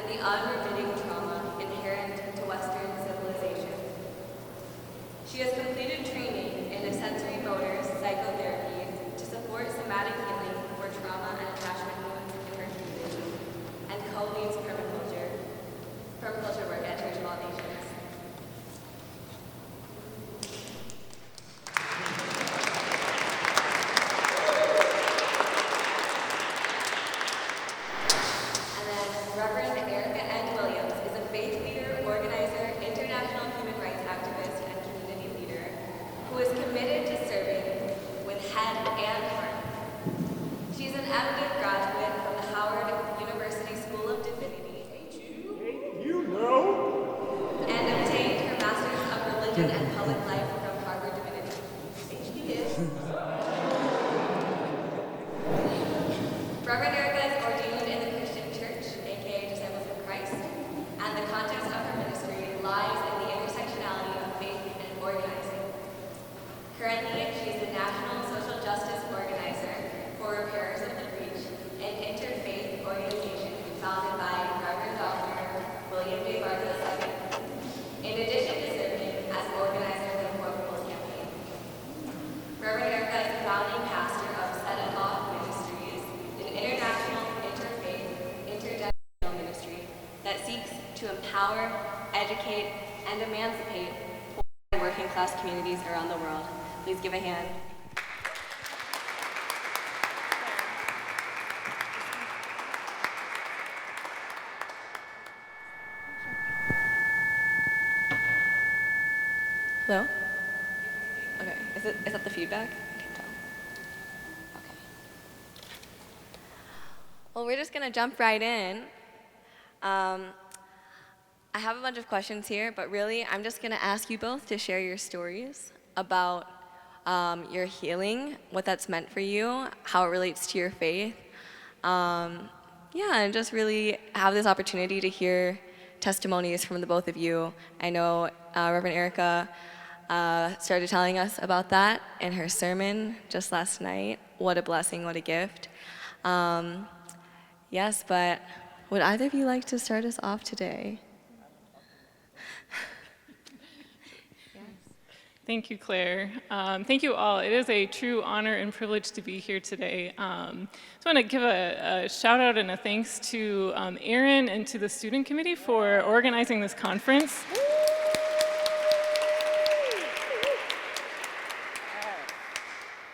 the unremitting trauma inherent to Western civilization. She has completed training in sensory motor psychotherapy to support somatic healing for trauma and attachment wounds in her community, and co-leads permaculture work at Church of All Nations. And public life from Harvard Divinity. Reverend Erica is ordained in the Christian Church, aka Disciples of Christ, and the context of her ministry lies in the intersectionality of faith and organizing. Currently, she is the National Social Justice Organizer for Repairers of the Breach, an interfaith organization founded by Reverend Dr. William J. Barker II. In addition to serving as organizer of the Poor People's Campaign, Reverend Erica is the founding pastor of Set It Off Ministries, an international interfaith, intergenerational ministry that seeks to empower, educate, and emancipate poor and working class communities around the world. Please give a hand. Hello? Okay, is that the feedback? I can't tell. Okay. Well, we're just gonna jump right in. I have a bunch of questions here, but really, I'm just gonna ask you both to share your stories about your healing, what that's meant for you, how it relates to your faith. And just really have this opportunity to hear testimonies from the both of you. I know Reverend Erica started telling us about that in her sermon just last night. What a blessing, what a gift. Yes, but would either of you like to start us off today? Thank you, Claire. Thank you all. It is a true honor and privilege to be here today. I just want to give a shout out and a thanks to Aaron and to the student committee for organizing this conference.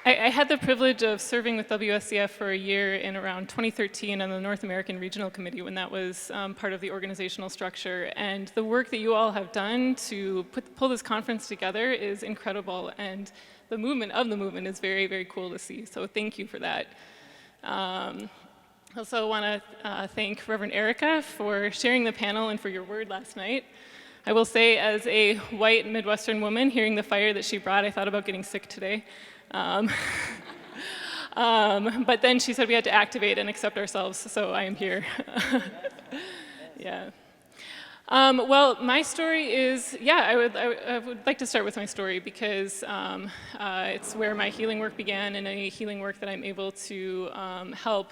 I had the privilege of serving with WSCF for a year in around 2013 on the North American Regional Committee when that was part of the organizational structure. And the work that you all have done to pull this conference together is incredible. And the movement of the movement is very, very cool to see. So thank you for that. Also want to thank Reverend Erica for sharing the panel and for your word last night. I will say, as a white Midwestern woman, hearing the fire that she brought, I thought about getting sick today. But then she said we had to activate and accept ourselves, so I am here. Yeah. Well, my story is, I would like to start with my story because it's where my healing work began and any healing work that I'm able to help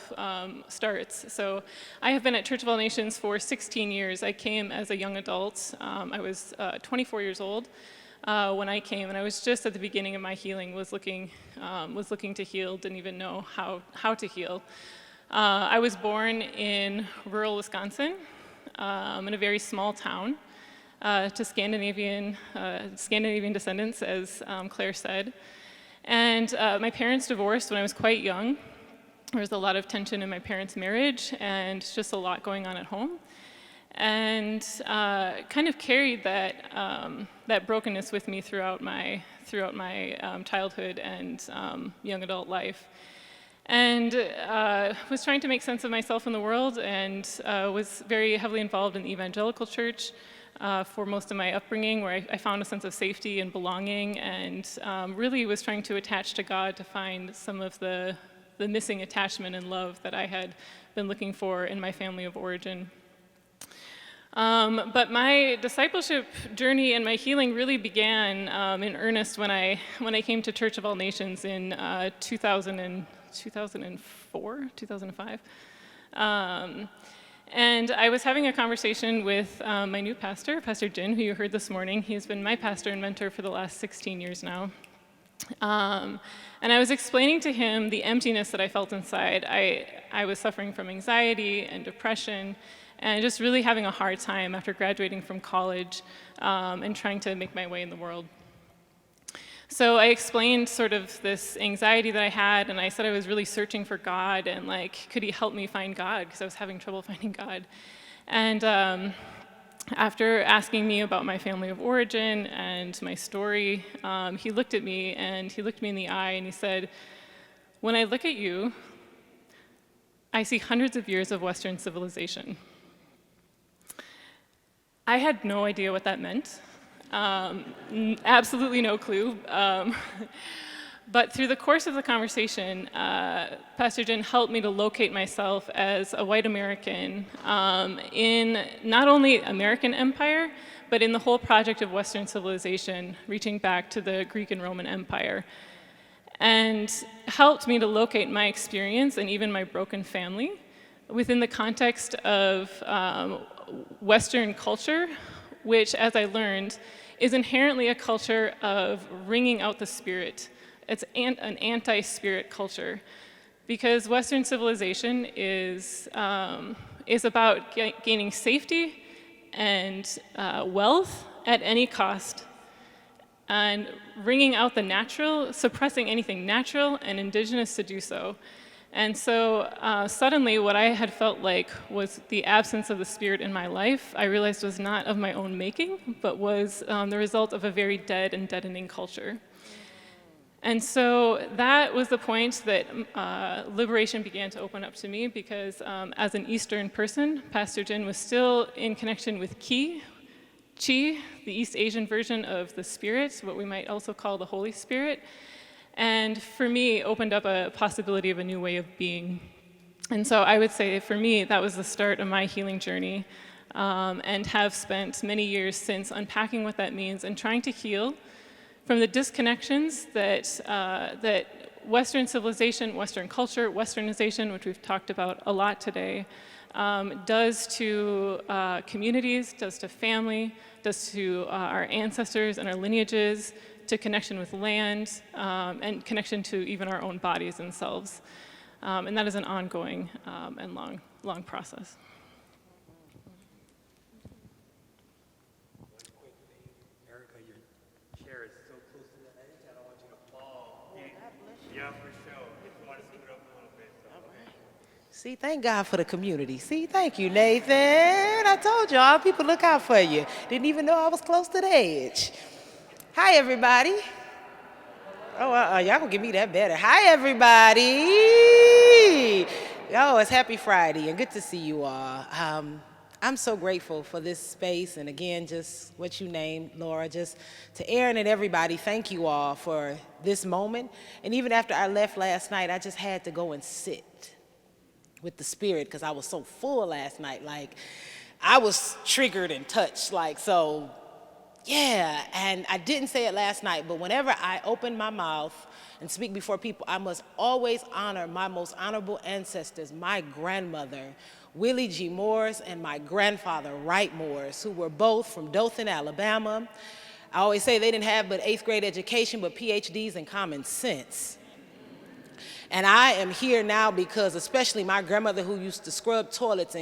starts. So I have been at Church of All Nations for 16 years. I came as a young adult. I was 24 years old when I came, and I was just at the beginning of my healing, was looking to heal, didn't even know how to heal. I was born in rural Wisconsin, in a very small town, to Scandinavian descendants, as Claire said. And my parents divorced when I was quite young. There was a lot of tension in my parents' marriage and just a lot going on at home. And kind of carried that brokenness with me throughout my childhood and young adult life. And was trying to make sense of myself in the world, and was very heavily involved in the evangelical church for most of my upbringing, where I found a sense of safety and belonging, and really was trying to attach to God to find some of the missing attachment and love that I had been looking for in my family of origin. But my discipleship journey and my healing really began in earnest when I came to Church of All Nations in 2004, 2005. And I was having a conversation with my new pastor, Pastor Jin, who you heard this morning. He's been my pastor and mentor for the last 16 years now. And I was explaining to him the emptiness that I felt inside. I was suffering from anxiety and depression, and just really having a hard time after graduating from college and trying to make my way in the world. So I explained sort of this anxiety that I had, and I said I was really searching for God, and like, could he help me find God? Because I was having trouble finding God. And after asking me about my family of origin and my story, he looked at me, and he looked me in the eye, and he said, "When I look at you, I see hundreds of years of Western civilization." I had no idea what that meant. Absolutely no clue. But through the course of the conversation, Pastor Jin helped me to locate myself as a white American in not only American empire, but in the whole project of Western civilization, reaching back to the Greek and Roman Empire, and helped me to locate my experience and even my broken family within the context of Western culture, which, as I learned, is inherently a culture of wringing out the spirit. It's an anti-spirit culture, because Western civilization is about gaining safety and wealth at any cost, and wringing out the natural, suppressing anything natural and indigenous to do so. And so suddenly what I had felt like was the absence of the spirit in my life, I realized was not of my own making, but was the result of a very dead and deadening culture. And so that was the point that liberation began to open up to me, because as an Eastern person, Pastor Jin was still in connection with Qi, the East Asian version of the Spirit, what we might also call the Holy Spirit. And for me, opened up a possibility of a new way of being. And so I would say, for me, that was the start of my healing journey, and have spent many years since unpacking what that means and trying to heal from the disconnections that Western civilization, Western culture, Westernization, which we've talked about a lot today, does to communities, does to family, does to our ancestors and our lineages, to connection with land, and connection to even our own bodies and selves. And that is an ongoing and long process. Erica, your chair is so close to the edge, I don't want you to fall. Yeah, for sure. If you want to scoot up a little bit. So. All right. See, thank God for the community. See, thank you, Nathan. I told y'all, people look out for you. Didn't even know I was close to the edge. Hi, everybody. Oh, y'all gonna give me that better. Hi, everybody. Oh, it's Happy Friday, and good to see you all. I'm so grateful for this space, and again, just what you named, Laura, just to Aaron and everybody, thank you all for this moment. And even after I left last night, I just had to go and sit with the spirit, because I was so full last night. Like, I was triggered and touched, like, so. Yeah, and I didn't say it last night, but whenever I open my mouth and speak before people, I must always honor my most honorable ancestors, my grandmother, Willie G. Morris, and my grandfather, Wright Morris, who were both from Dothan, Alabama. I always say they didn't have but 8th grade education, but PhDs in common sense. And I am here now because especially my grandmother, who used to scrub toilets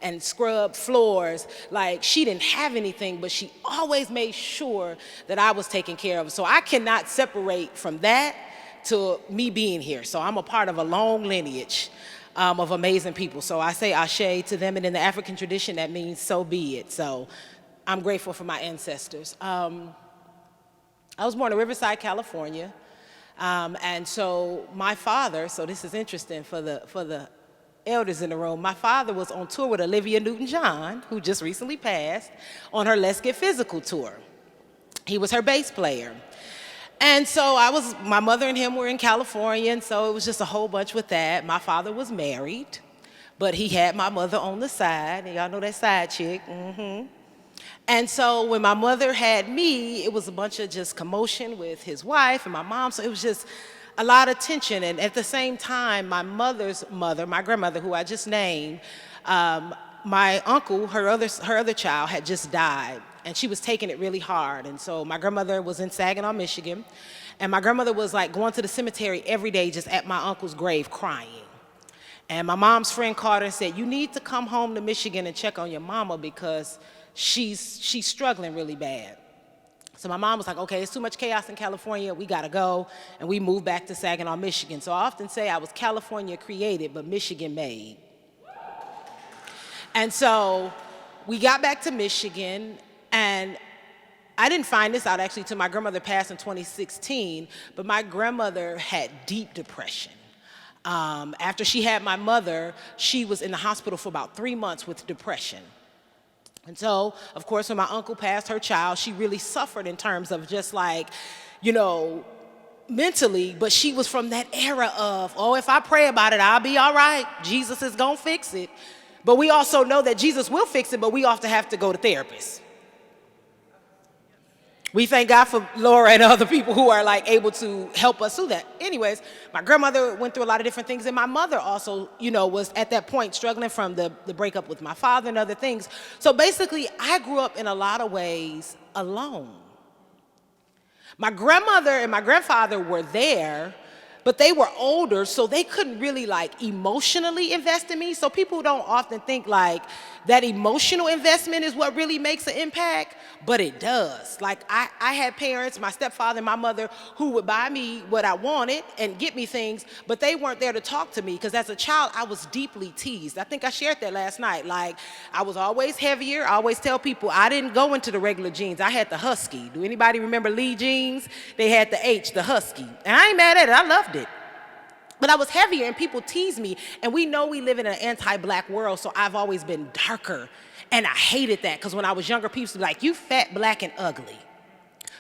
and scrub floors, like, she didn't have anything, but she always made sure that I was taken care of. So I cannot separate from that to me being here. So I'm a part of a long lineage of amazing people. So I say ashe to them, and in the African tradition, that means so be it. So I'm grateful for my ancestors. I was born in Riverside, California. And so my father, so this is interesting for the elders in the room, my father was on tour with Olivia Newton-John, who just recently passed, on her Let's Get Physical tour. He was her bass player. And so my mother and him were in California, and so it was just a whole bunch with that. My father was married, but he had my mother on the side, and y'all know that side chick, And so when my mother had me, it was a bunch of just commotion with his wife and my mom, so it was just a lot of tension. And at the same time, my mother's mother, my grandmother, who I just named, my uncle, her other child, had just died, and she was taking it really hard. And so my grandmother was in Saginaw, Michigan, and my grandmother was like going to the cemetery every day just at my uncle's grave crying. And my mom's friend called her and said, you need to come home to Michigan and check on your mama because she's struggling really bad. So my mom was like, okay, it's too much chaos in California, we gotta go. And we moved back to Saginaw, Michigan. So I often say I was California created, but Michigan made. And so we got back to Michigan, and I didn't find this out actually till my grandmother passed in 2016, but my grandmother had deep depression. After she had my mother, she was in the hospital for about 3 months with depression. And so, of course, when my uncle passed her child, she really suffered in terms of just like, you know, mentally, but she was from that era of, oh, if I pray about it, I'll be all right. Jesus is gonna fix it. But we also know that Jesus will fix it, but we often have to go to therapists. We thank God for Laura and other people who are like able to help us through that. Anyways, my grandmother went through a lot of different things, and my mother also, you know, was at that point struggling from the breakup with my father and other things. So basically, I grew up in a lot of ways alone. My grandmother and my grandfather were there, but they were older, so they couldn't really like emotionally invest in me. So people don't often think like that emotional investment is what really makes an impact, but it does. Like I had parents, my stepfather and my mother, who would buy me what I wanted and get me things, but they weren't there to talk to me because as a child, I was deeply teased. I think I shared that last night. Like I was always heavier. I always tell people I didn't go into the regular jeans. I had the Husky. Do anybody remember Lee jeans? They had the H, the Husky. And I ain't mad at it. I loved it. But I was heavier and people teased me. And we know we live in an anti-black world, so I've always been darker. And I hated that because when I was younger, people used to be like, you fat, black, and ugly.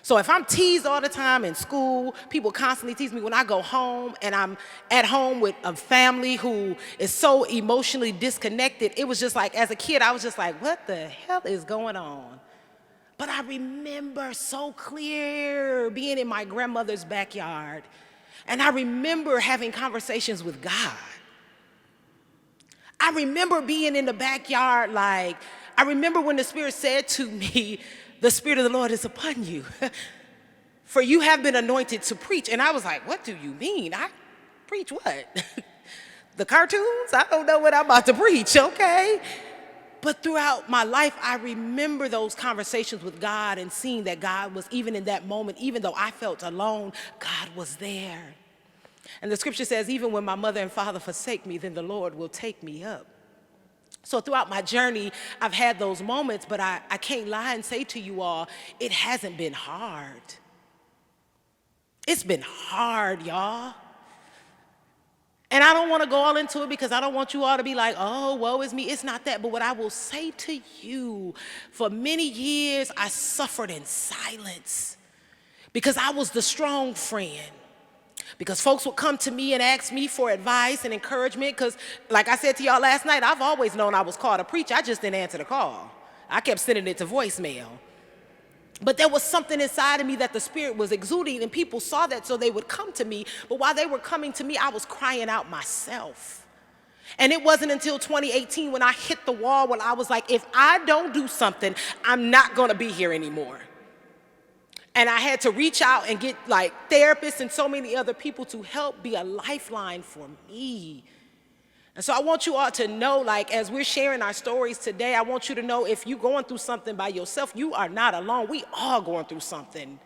So if I'm teased all the time in school, people constantly tease me. When I go home and I'm at home with a family who is so emotionally disconnected, it was just like, as a kid, I was just like, what the hell is going on? But I remember so clear being in my grandmother's backyard. And I remember having conversations with God. I remember being in the backyard, like, I remember when the Spirit said to me, the Spirit of the Lord is upon you, for you have been anointed to preach. And I was like, what do you mean? I preach what? The cartoons? I don't know what I'm about to preach, okay? But throughout my life, I remember those conversations with God and seeing that God was, even in that moment, even though I felt alone, God was there. And the scripture says, even when my mother and father forsake me, then the Lord will take me up. So throughout my journey, I've had those moments, but I can't lie and say to you all, it hasn't been hard. It's been hard, y'all. And I don't want to go all into it because I don't want you all to be like, oh, woe is me. It's not that. But what I will say to you, for many years, I suffered in silence because I was the strong friend. Because folks would come to me and ask me for advice and encouragement because, like I said to y'all last night, I've always known I was called to preach. I just didn't answer the call. I kept sending it to voicemail. But there was something inside of me that the Spirit was exuding, and people saw that, so they would come to me. But while they were coming to me, I was crying out myself. And it wasn't until 2018 when I hit the wall when I was like, if I don't do something, I'm not going to be here anymore. And I had to reach out and get like therapists and so many other people to help be a lifeline for me. And so I want you all to know, like, as we're sharing our stories today, I want you to know if you're going through something by yourself, you are not alone. We all going through something.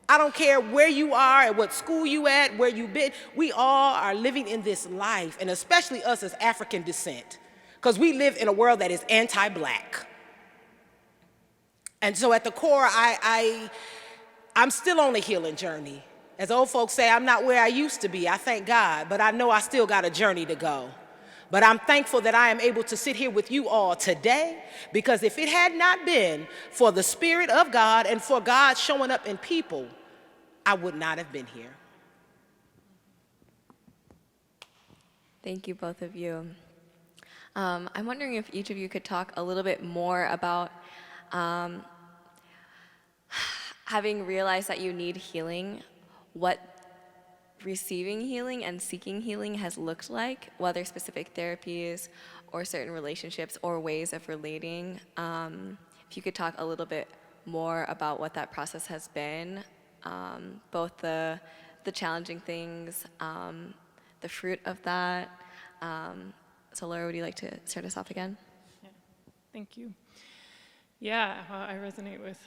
I don't care where you are, at what school you at, where you've been. We all are living in this life, and especially us as African descent, because we live in a world that is anti-black. And so at the core, I'm still on a healing journey. As old folks say, I'm not where I used to be. I thank God, but I know I still got a journey to go. But I'm thankful that I am able to sit here with you all today, because if it had not been for the Spirit of God and for God showing up in people, I would not have been here. Thank you, both of you. I'm wondering if each of you could talk a little bit more about having realized that you need healing, what receiving healing and seeking healing has looked like, whether specific therapies or certain relationships or ways of relating. If you could talk a little bit more about what that process has been, both the challenging things, the fruit of that. So Laura, would you like to start us off again? Yeah. Thank you. Yeah, well, I resonate with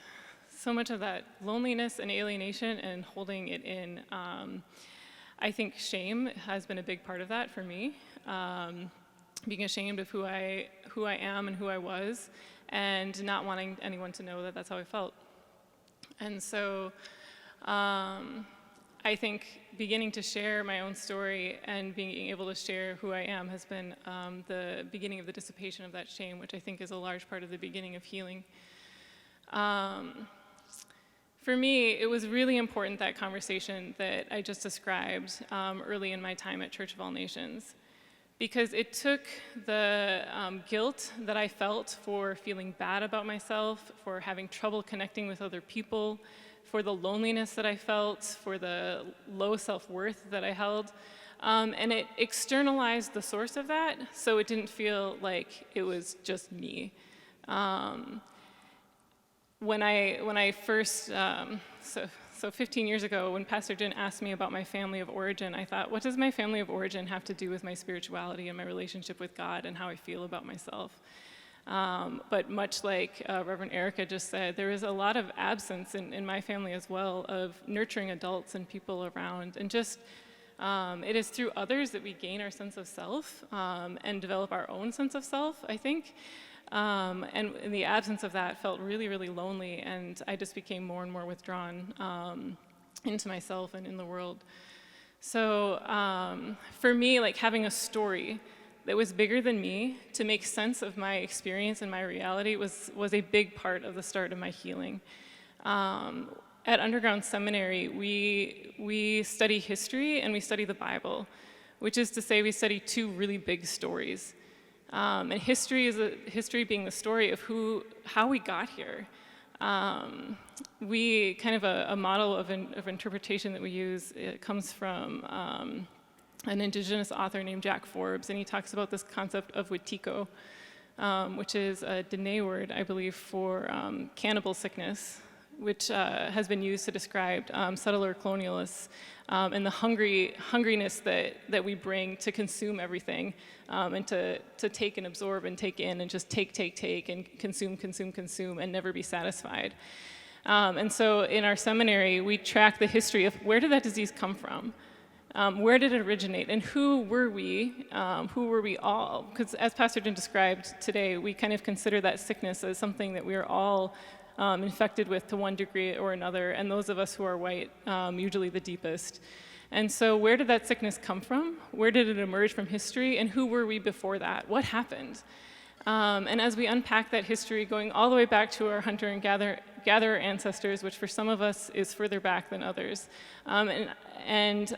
so much of that loneliness and alienation and holding it in. I think shame has been a big part of that for me. Being ashamed of who I am and who I was, and not wanting anyone to know that that's how I felt. And so I think beginning to share my own story and being able to share who I am has been the beginning of the dissipation of that shame, which I think is a large part of the beginning of healing. For me, it was really important, that conversation that I just described early in my time at Church of All Nations, because it took the guilt that I felt for feeling bad about myself, for having trouble connecting with other people, for the loneliness that I felt, for the low self-worth that I held, and it externalized the source of that, so it didn't feel like it was just me. When I first, so 15 years ago, when Pastor Jen asked me about my family of origin, I thought, what does my family of origin have to do with my spirituality and my relationship with God and how I feel about myself? But much like Reverend Erica just said, there is a lot of absence in my family as well of nurturing adults and people around. And just, it is through others that we gain our sense of self and develop our own sense of self, I think. And in the absence of that, felt really, really lonely, and I just became more and more withdrawn into myself and in the world. So for me, like having a story that was bigger than me to make sense of my experience and my reality was a big part of the start of my healing. At Underground Seminary, we study history and we study the Bible, which is to say we study two really big stories. And history being the story of how we got here. We kind of a model of interpretation that we use. It comes from an indigenous author named Jack Forbes, and he talks about this concept of wetiko, which is a Dene word, I believe, for cannibal sickness, which has been used to describe settler colonialists and the hungriness that we bring to consume everything and to take and absorb and take in and just take and consume and never be satisfied. And so in our seminary, we track the history of where did that disease come from? Where did it originate? And who were we? Who were we all? Because as Pastor Jim described today, we kind of consider that sickness as something that we are all infected with to one degree or another, and those of us who are white, usually the deepest. And so where did that sickness come from? Where did it emerge from history? And who were we before that? What happened? And as we unpack that history, going all the way back to our hunter and gatherer ancestors, which for some of us is further back than others, and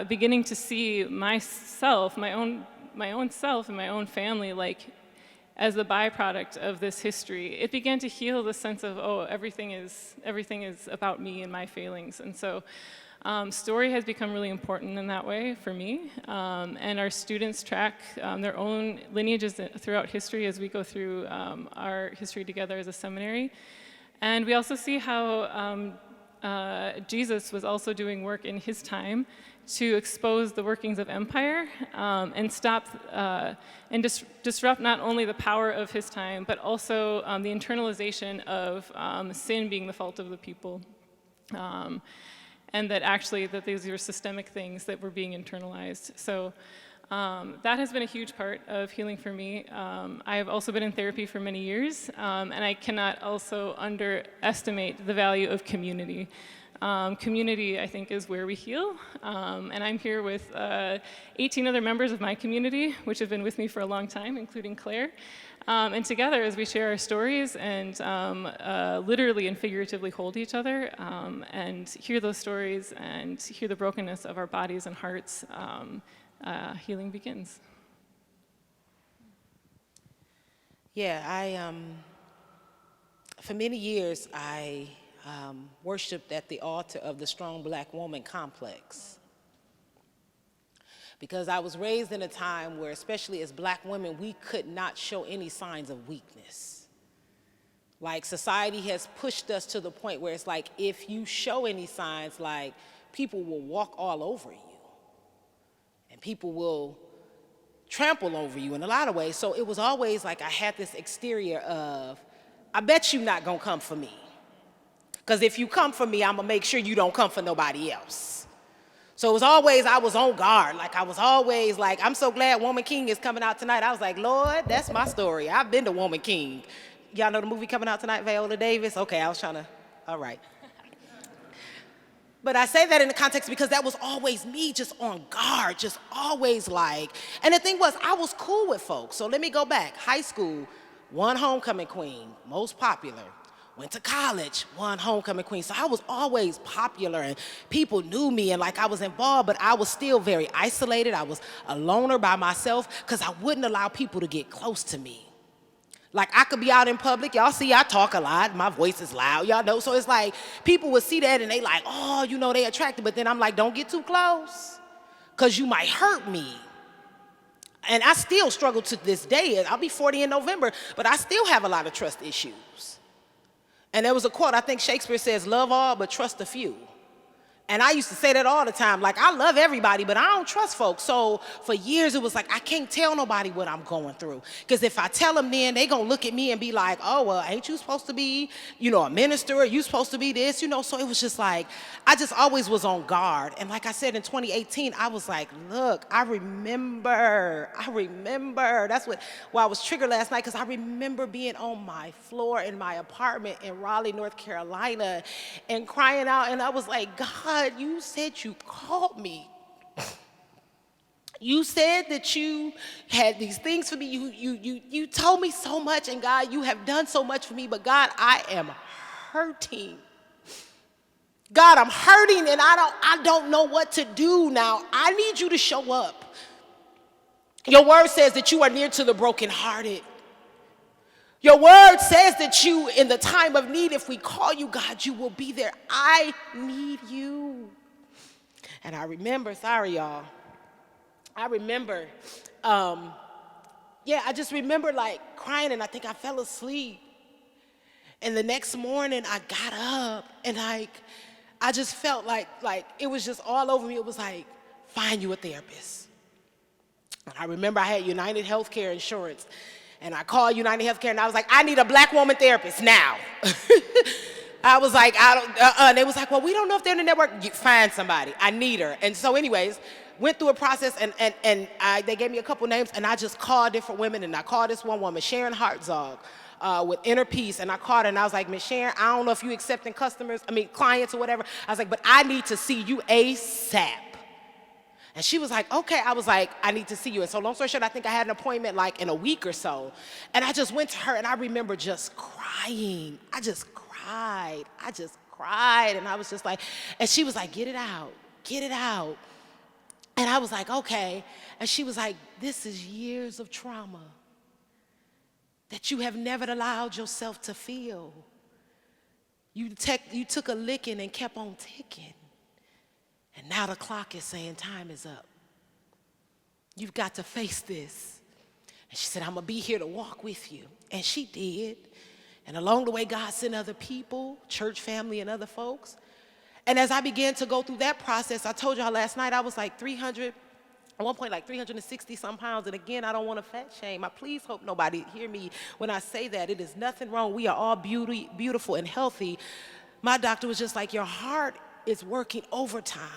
beginning to see myself, my own self and my own family, like as the byproduct of this history, it began to heal the sense of, oh, everything is about me and my failings. And so story has become really important in that way for me. And our students track their own lineages throughout history as we go through our history together as a seminary. And we also see how Jesus was also doing work in his time to expose the workings of empire and stop and disrupt not only the power of his time, but also the internalization of sin being the fault of the people. And that these were systemic things that were being internalized. So that has been a huge part of healing for me. I have also been in therapy for many years, and I cannot also underestimate the value of community. Community, I think, is where we heal. And I'm here with 18 other members of my community, which have been with me for a long time, including Claire. And together, as we share our stories and literally and figuratively hold each other and hear those stories and hear the brokenness of our bodies and hearts, healing begins. Yeah, for many years, I worshipped at the altar of the strong black woman complex. because I was raised in a time where, especially as black women, we could not show any signs of weakness. Like, society has pushed us to the point where it's like, if you show any signs, like, people will walk all over you. And people will trample over you in a lot of ways. So it was always like I had this exterior of, I bet you not gonna come for me. Because if you come for me, I'm gonna make sure you don't come for nobody else. So it was always, I was on guard. Like, I was always like, I'm so glad Woman King is coming out tonight. I was like, Lord, that's my story. I've been to Woman King. Y'all know the movie coming out tonight, Viola Davis? Okay, I was trying to, all right. But I say that in the context because that was always me, just on guard, just always like, and the thing was, I was cool with folks. So let me go back. High school, one homecoming queen, most popular. Went to college, one homecoming queen. So I was always popular and people knew me and like I was involved, but I was still very isolated. I was a loner by myself because I wouldn't allow people to get close to me. Like, I could be out in public. Y'all see I talk a lot. My voice is loud. Y'all know. So it's like people would see that and they like, oh, you know, they attracted. But then I'm like, don't get too close because you might hurt me. And I still struggle to this day. I'll be 40 in November, but I still have a lot of trust issues. And there was a quote, I think Shakespeare says, love all but trust a few. And I used to say that all the time, like, I love everybody, but I don't trust folks. So for years, it was like, I can't tell nobody what I'm going through. Because if I tell them then, they gonna look at me and be like, oh, well, ain't you supposed to be, you know, a minister? Are you supposed to be this? You know, so it was just like, I just always was on guard. And like I said, in 2018, I was like, look, I remember. That's why I was triggered last night, because I remember being on my floor in my apartment in Raleigh, North Carolina, and crying out. And I was like, God, you said you called me. You said that you had these things for me. You told me so much, and God, you have done so much for me, but God, I am hurting. God, I'm hurting, and I don't know what to do now. I need you to show up. Your word says that you are near to the brokenhearted. Your word says that you, in the time of need, if we call you, God, you will be there. I need you. And I remember, sorry, y'all. I remember, I just remember like crying, and I think I fell asleep. And the next morning I got up and like, I just felt like it was just all over me. It was like, find you a therapist. And I remember I had United Healthcare insurance. And I called United Healthcare, and I was like, I need a black woman therapist now. I was like, and they was like, well, we don't know if they're in the network. You find somebody. I need her. And so anyways, went through a process, and they gave me a couple names, and I just called different women, and I called this one woman, Sharon Hartzog, with Inner Peace, and I called her, and I was like, Miss Sharon, I don't know if you accepting clients or whatever. I was like, but I need to see you ASAP. And she was like, okay. I was like, I need to see you. And so long story short, I think I had an appointment like in a week or so. And I just went to her, and I remember just crying. I just cried. And I was just like, and she was like, get it out. And I was like, okay. And she was like, this is years of trauma that you have never allowed yourself to feel. You took a licking and kept on ticking. And now the clock is saying time is up. You've got to face this. And she said, I'm going to be here to walk with you. And she did. And along the way, God sent other people, church family and other folks. And as I began to go through that process, I told y'all last night I was like 300, at one point like 360 some pounds. And again, I don't want to fat shame. I please hope nobody hear me when I say that. It is nothing wrong. We are all beautiful and healthy. My doctor was just like, your heart is working overtime.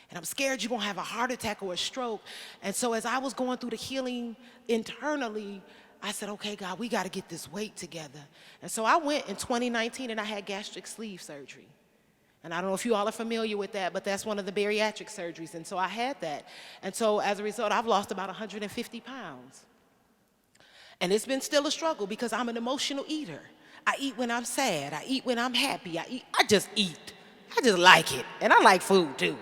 And I'm scared you're going to have a heart attack or a stroke. And so as I was going through the healing internally, I said, okay, God, we got to get this weight together. And so I went in 2019 and I had gastric sleeve surgery. And I don't know if you all are familiar with that, but that's one of the bariatric surgeries. And so I had that. And so as a result, I've lost about 150 pounds. And it's been still a struggle because I'm an emotional eater. I eat when I'm sad. I eat when I'm happy. I just eat. I just like it. And I like food too.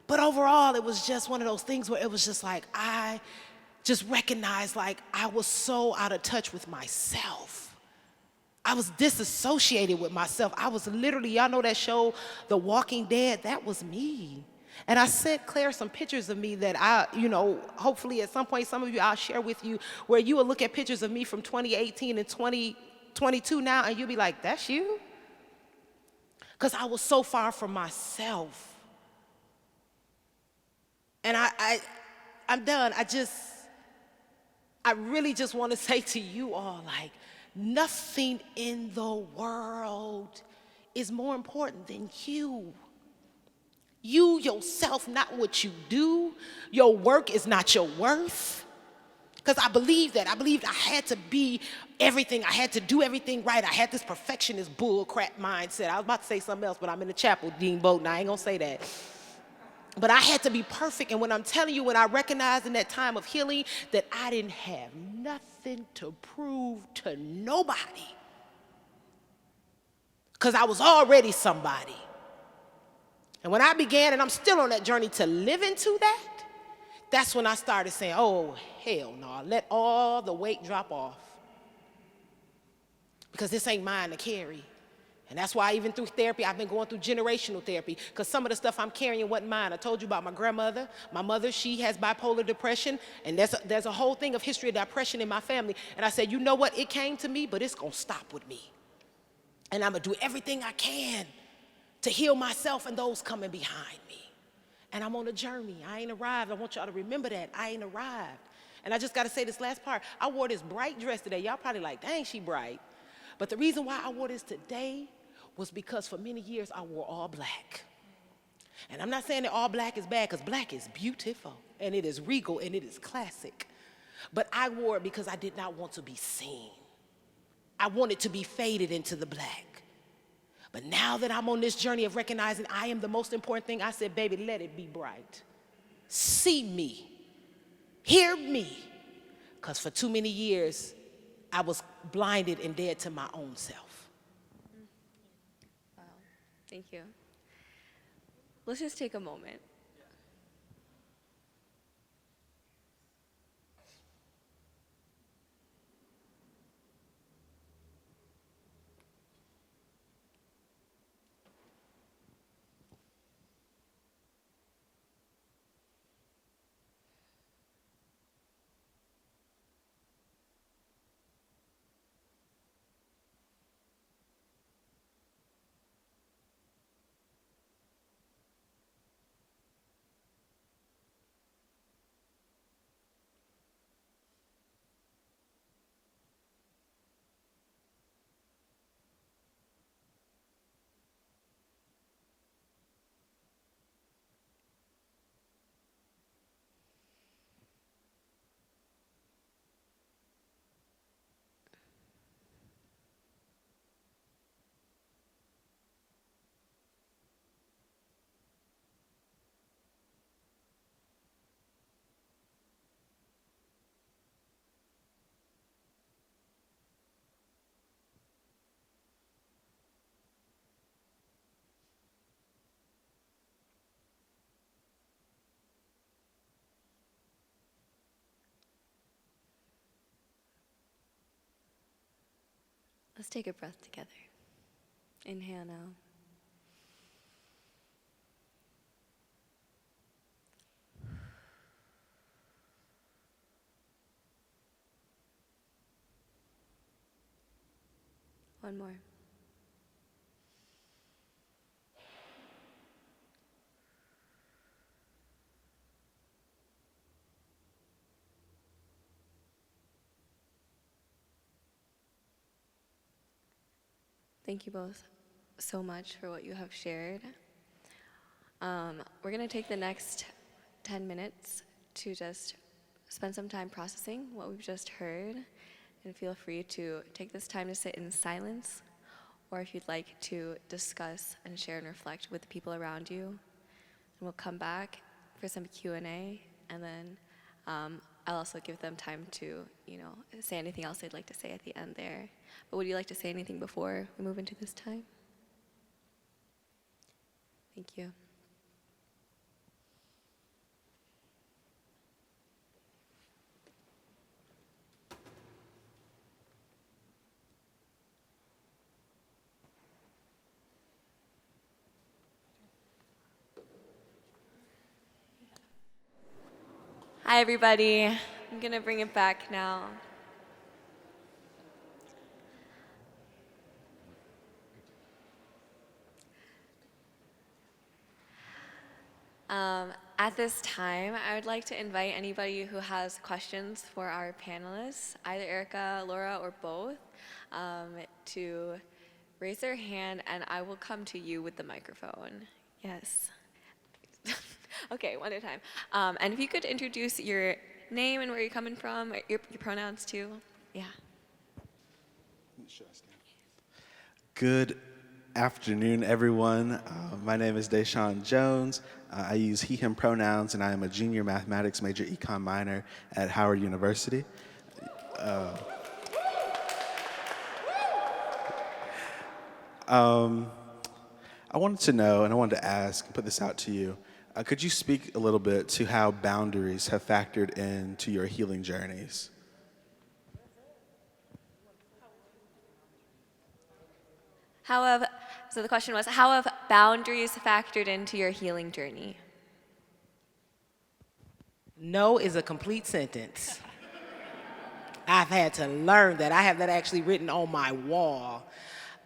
But overall, it was just one of those things where it was just like, I just recognized like I was so out of touch with myself. I was disassociated with myself. I was literally, y'all know that show, The Walking Dead? That was me. And I sent Claire some pictures of me that I, hopefully at some point, some of you, I'll share with you, where you will look at pictures of me from 2018 and 2022 now, and you'll be like, that's you? Because I was so far from myself. And I'm done. I really just want to say to you all, like, nothing in the world is more important than you. You yourself, not what you do. Your work is not your worth. Because I believed that. I believed I had to be everything. I had to do everything right. I had this perfectionist bull crap mindset. I was about to say something else, but I'm in the chapel, Dean Bolton. I ain't going to say that. But I had to be perfect. And when I'm telling you, when I recognized in that time of healing that I didn't have nothing to prove to nobody, because I was already somebody. And when I began, and I'm still on that journey to live into that, that's when I started saying, oh, hell no, let all the weight drop off. Because this ain't mine to carry. And that's why even through therapy, I've been going through generational therapy, because some of the stuff I'm carrying wasn't mine. I told you about my grandmother. My mother, she has bipolar depression, and there's a whole thing of history of depression in my family. And I said, you know what? It came to me, but it's going to stop with me. And I'm going to do everything I can to heal myself and those coming behind me. And I'm on a journey. I ain't arrived. I want y'all to remember that. I ain't arrived. And I just got to say this last part. I wore this bright dress today. Y'all probably like, dang, she bright. But the reason why I wore this today was because for many years I wore all black. And I'm not saying that all black is bad, because black is beautiful, and it is regal, and it is classic. But I wore it because I did not want to be seen. I wanted to be faded into the black. But now that I'm on this journey of recognizing I am the most important thing, I said, baby, let it be bright. See me. Hear me. Because for too many years, I was blinded and dead to my own self. Wow. Thank you. Let's just take a moment. Let's take a breath together. Inhale now. One more. Thank you both so much for what you have shared. We're going to take the next 10 minutes to just spend some time processing what we've just heard, and feel free to take this time to sit in silence, or if you'd like to discuss and share and reflect with the people around you. And we'll come back for some Q&A, and then I'll also give them time to, say anything else they'd like to say at the end there. But would you like to say anything before we move into this time? Thank you. Hi, everybody. I'm going to bring it back now. At this time, I would like to invite anybody who has questions for our panelists, either Erica, Laura, or both, to raise their hand, and I will come to you with the microphone. Yes. Okay, one at a time. And if you could introduce your name and where you're coming from, your pronouns too. Yeah. Good afternoon, everyone. My name is Deshaun Jones. I use he, him pronouns, and I am a junior mathematics major, econ minor at Howard University. I wanted to know, and I wanted to ask, and put this out to you, could you speak a little bit to how boundaries have factored into your healing journeys? So the question was, how have boundaries factored into your healing journey? No is a complete sentence. I've had to learn that. I have that actually written on my wall.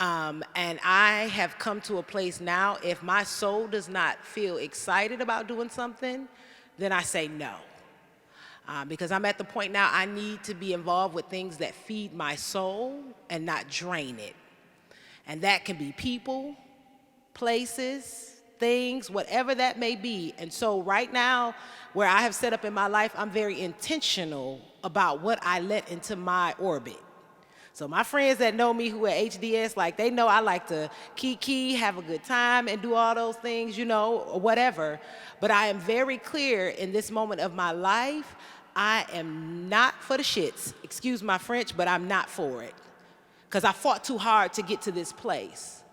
And I have come to a place now, if my soul does not feel excited about doing something, then I say no. Because I'm at the point now I need to be involved with things that feed my soul and not drain it. And that can be people, places, things, whatever that may be. And so right now, where I have set up in my life, I'm very intentional about what I let into my orbit. So my friends that know me who are HDS, like they know I like to kiki, have a good time, and do all those things, you know, or whatever. But I am very clear in this moment of my life, I am not for the shits. Excuse my French, but I'm not for it. Because I fought too hard to get to this place.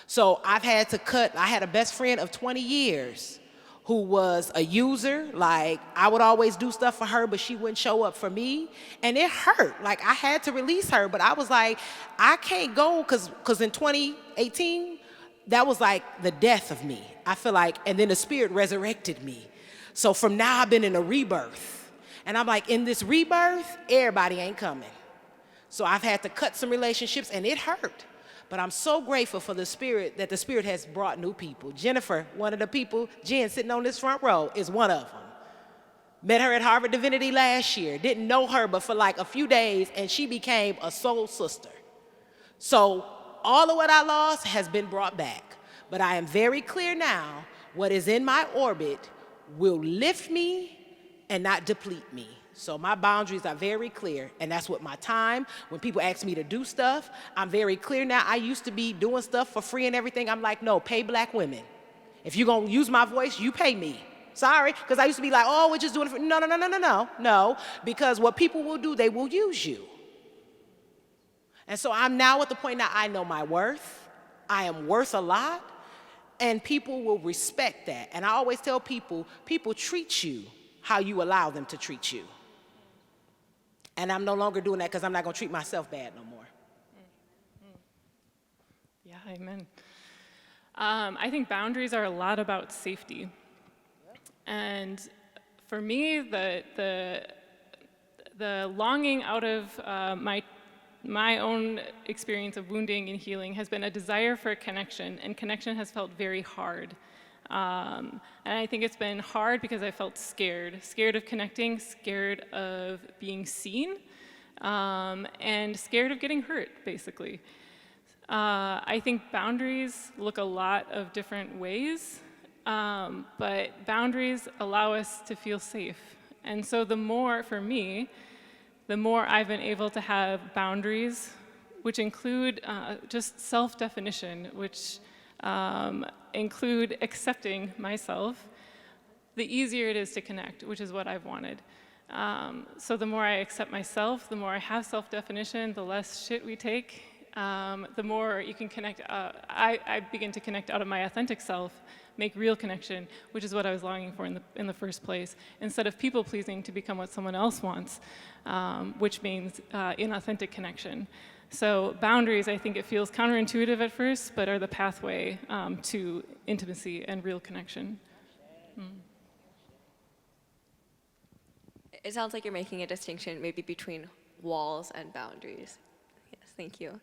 So I've had to cut. I had a best friend of 20 years who was a user. Like, I would always do stuff for her, but she wouldn't show up for me. And it hurt. Like, I had to release her, but I was like, I can't go, because in 2018, that was like the death of me. I feel like, and then the Spirit resurrected me. So from now, I've been in a rebirth. And I'm like, in this rebirth, everybody ain't coming. So I've had to cut some relationships, and it hurt. But I'm so grateful for the Spirit, that the Spirit has brought new people. Jennifer, one of the people, Jen, sitting on this front row, is one of them. Met her at Harvard Divinity last year. Didn't know her but for like a few days, and she became a soul sister. So all of what I lost has been brought back. But I am very clear now, what is in my orbit will lift me and not deplete me. So my boundaries are very clear, and that's what my time, when people ask me to do stuff, I'm very clear now. I used to be doing stuff for free and everything. I'm like, no, pay black women. If you're gonna use my voice, you pay me. Sorry, because I used to be like, oh, we're just doing it for, no, because what people will do, they will use you. And so I'm now at the point now I know my worth. I am worth a lot, and people will respect that. And I always tell people, people treat you how you allow them to treat you. And I'm no longer doing that because I'm not going to treat myself bad no more. Yeah, amen. I think boundaries are a lot about safety. And for me, the longing out of my own experience of wounding and healing has been a desire for connection, and connection has felt very hard. And I think it's been hard because I felt scared of connecting, scared of being seen, and scared of getting hurt, basically. I think boundaries look a lot of different ways, but boundaries allow us to feel safe. And so the more, for me, the more I've been able to have boundaries, which include just self-definition, which include accepting myself, the easier it is to connect, which is what I've wanted. So the more I accept myself, the more I have self-definition, the less shit we take, the more you can connect. I begin to connect out of my authentic self, make real connection, which is what I was longing for in the first place, instead of people-pleasing to become what someone else wants, which means inauthentic connection. So boundaries, I think it feels counterintuitive at first, but are the pathway to intimacy and real connection. It sounds like you're making a distinction maybe between walls and boundaries. Yes, thank you.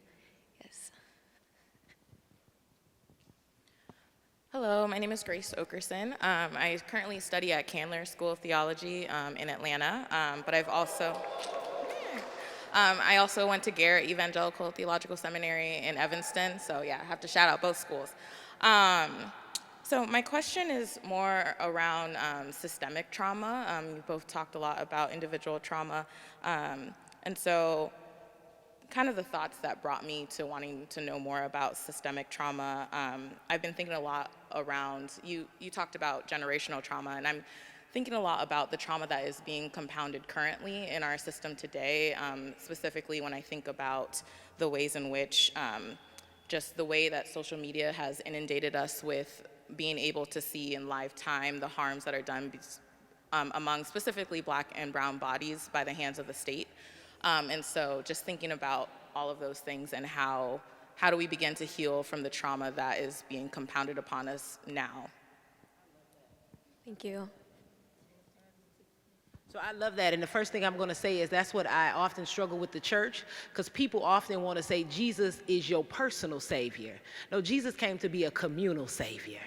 Yes. Hello, my name is Grace Okerson. I currently study at Candler School of Theology in Atlanta, but I also went to Garrett Evangelical Theological Seminary in Evanston, so yeah, I have to shout out both schools. So my question is more around systemic trauma. You both talked a lot about individual trauma, and so kind of the thoughts that brought me to wanting to know more about systemic trauma. I've been thinking a lot around, you talked about generational trauma, and I'm thinking a lot about the trauma that is being compounded currently in our system today, specifically when I think about the ways in which just the way that social media has inundated us with being able to see in live time the harms that are done among specifically Black and brown bodies by the hands of the state. And so just thinking about all of those things and how do we begin to heal from the trauma that is being compounded upon us now? Thank you. So I love that, and the first thing I'm going to say is that's what I often struggle with the church, because people often want to say Jesus is your personal savior. No, Jesus came to be a communal savior.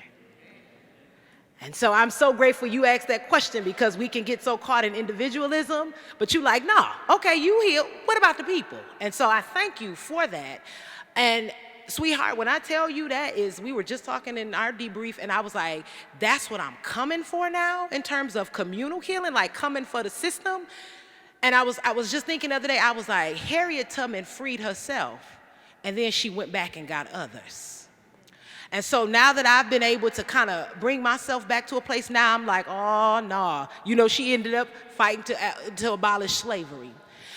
And so I'm so grateful you asked that question, because we can get so caught in individualism, but you like, nah, okay, you heal, what about the people? And so I thank you for that. And sweetheart, when I tell you that we were just talking in our debrief, and I was like, that's what I'm coming for now in terms of communal healing, like coming for the system. And I was just thinking the other day, I was like, Harriet Tubman freed herself, and then she went back and got others. And so now that I've been able to kind of bring myself back to a place now, I'm like, oh, nah. You know, she ended up fighting to abolish slavery.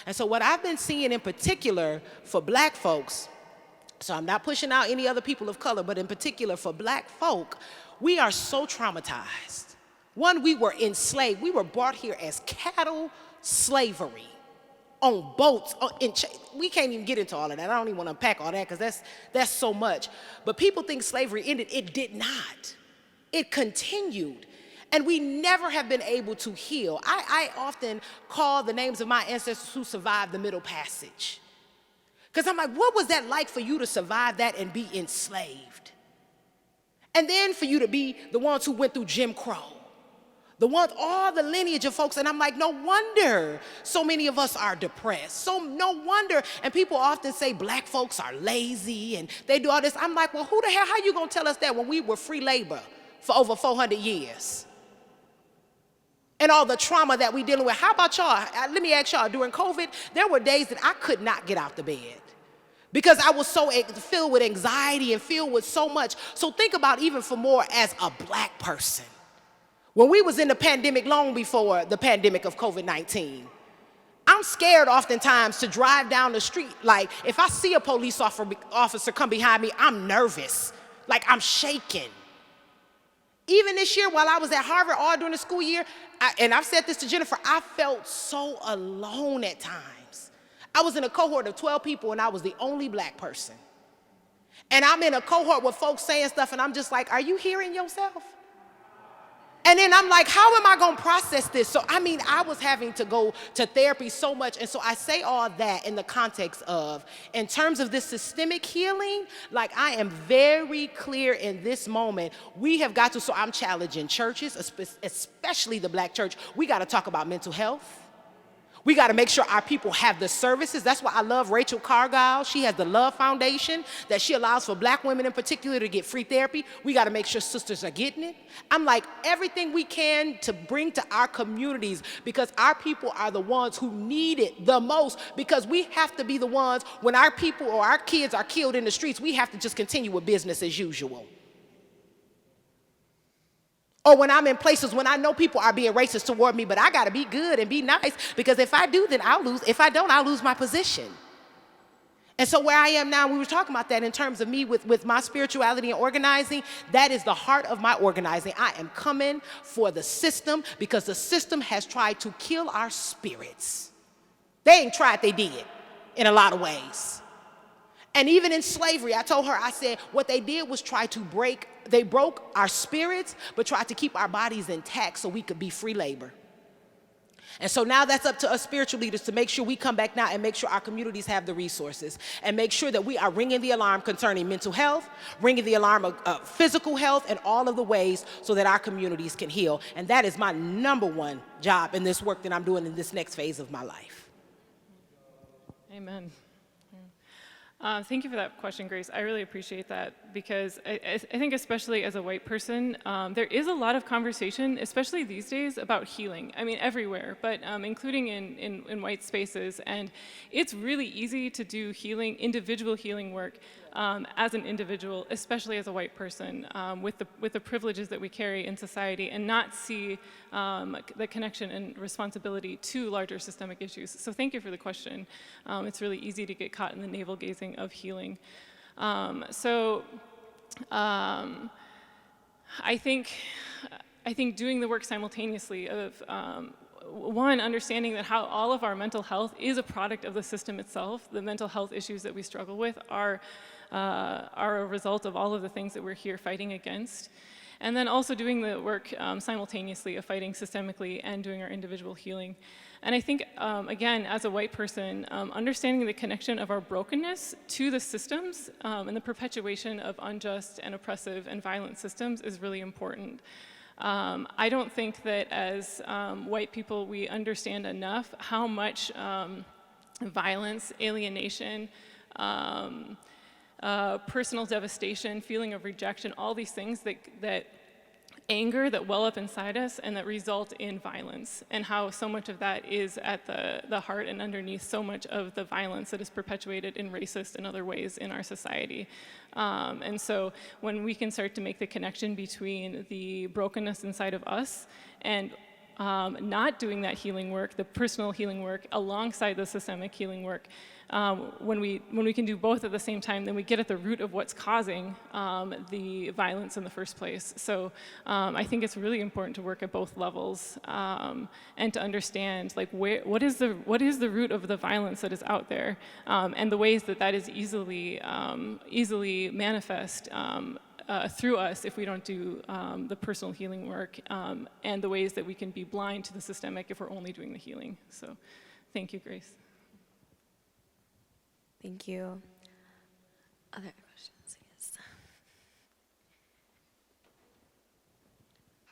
And so what I've been seeing in particular for Black folks, so I'm not pushing out any other people of color, but in particular for Black folk, we are so traumatized. One, we were enslaved. We were brought here as cattle slavery on boats. We can't even get into all of that. I don't even want to unpack all that because that's so much. But people think slavery ended. It did not. It continued. And we never have been able to heal. I often call the names of my ancestors who survived the Middle Passage. Because I'm like, what was that like for you to survive that and be enslaved? And then for you to be the ones who went through Jim Crow. The ones, all the lineage of folks, and I'm like, no wonder so many of us are depressed. So no wonder, and people often say Black folks are lazy and they do all this. I'm like, well, who the hell, how you gonna tell us that when we were free labor for over 400 years? And all the trauma that we dealing with. How about y'all? Let me ask y'all, during COVID, there were days that I could not get out the bed because I was so filled with anxiety and filled with so much. So think about even for more as a Black person. When we was in the pandemic long before the pandemic of COVID-19, I'm scared oftentimes to drive down the street. Like if I see a police officer come behind me, I'm nervous, like I'm shaking. Even this year while I was at Harvard all during the school year, and I've said this to Jennifer, I felt so alone at times. I was in a cohort of 12 people and I was the only Black person. And I'm in a cohort with folks saying stuff and I'm just like, are you hearing yourself? And then I'm like, how am I gonna process this? So, I mean, I was having to go to therapy so much. And so I say all that in the context of, in terms of this systemic healing, like I am very clear in this moment, we have got to, so I'm challenging churches, especially the Black church, we gotta talk about mental health. We got to make sure our people have the services. That's why I love Rachel Cargile. She has the Love Foundation that she allows for Black women in particular to get free therapy. We got to make sure sisters are getting it. I'm like, everything we can to bring to our communities, because our people are the ones who need it the most, because we have to be the ones when our people or our kids are killed in the streets, we have to just continue with business as usual. Or when I'm in places when I know people are being racist toward me, but I gotta be good and be nice, because if I do, then I'll lose. If I don't, I'll lose my position. And so where I am now, we were talking about that in terms of me with my spirituality and organizing, that is the heart of my organizing. I am coming for the system because the system has tried to kill our spirits. They ain't tried, they did in a lot of ways. And even in slavery, I told her, I said, what they did was they broke our spirits, but tried to keep our bodies intact so we could be free labor. And so now that's up to us spiritual leaders to make sure we come back now and make sure our communities have the resources and make sure that we are ringing the alarm concerning mental health, ringing the alarm of physical health, and all of the ways so that our communities can heal. And that is my number one job in this work that I'm doing in this next phase of my life. Amen. Thank you for that question, Grace. I really appreciate that because I think especially as a white person, there is a lot of conversation, especially these days, about healing. I mean, everywhere, but including in white spaces. And it's really easy to do healing, individual healing work as an individual, especially as a white person, with the privileges that we carry in society and not see the connection and responsibility to larger systemic issues. So thank you for the question. It's really easy to get caught in the navel-gazing of healing. I think doing the work simultaneously of one, understanding that how all of our mental health is a product of the system itself. The mental health issues that we struggle with are a result of all of the things that we're here fighting against. And then also doing the work simultaneously of fighting systemically and doing our individual healing. And I think, again, as a white person, understanding the connection of our brokenness to the systems and the perpetuation of unjust and oppressive and violent systems is really important. I don't think that as white people we understand enough how much violence, alienation, personal devastation, feeling of rejection, all these things that anger that well up inside us and that result in violence, and how so much of that is at the heart and underneath so much of the violence that is perpetuated in racist and other ways in our society. And so when we can start to make the connection between the brokenness inside of us and not doing that healing work, the personal healing work, alongside the systemic healing work, when we can do both at the same time, then we get at the root of what's causing the violence in the first place. So I think it's really important to work at both levels and to understand like what is the root of the violence that is out there, and the ways that is easily manifest through us if we don't do the personal healing work, and the ways that we can be blind to the systemic if we're only doing the healing. So thank you, Grace. Thank you. Other questions? Yes.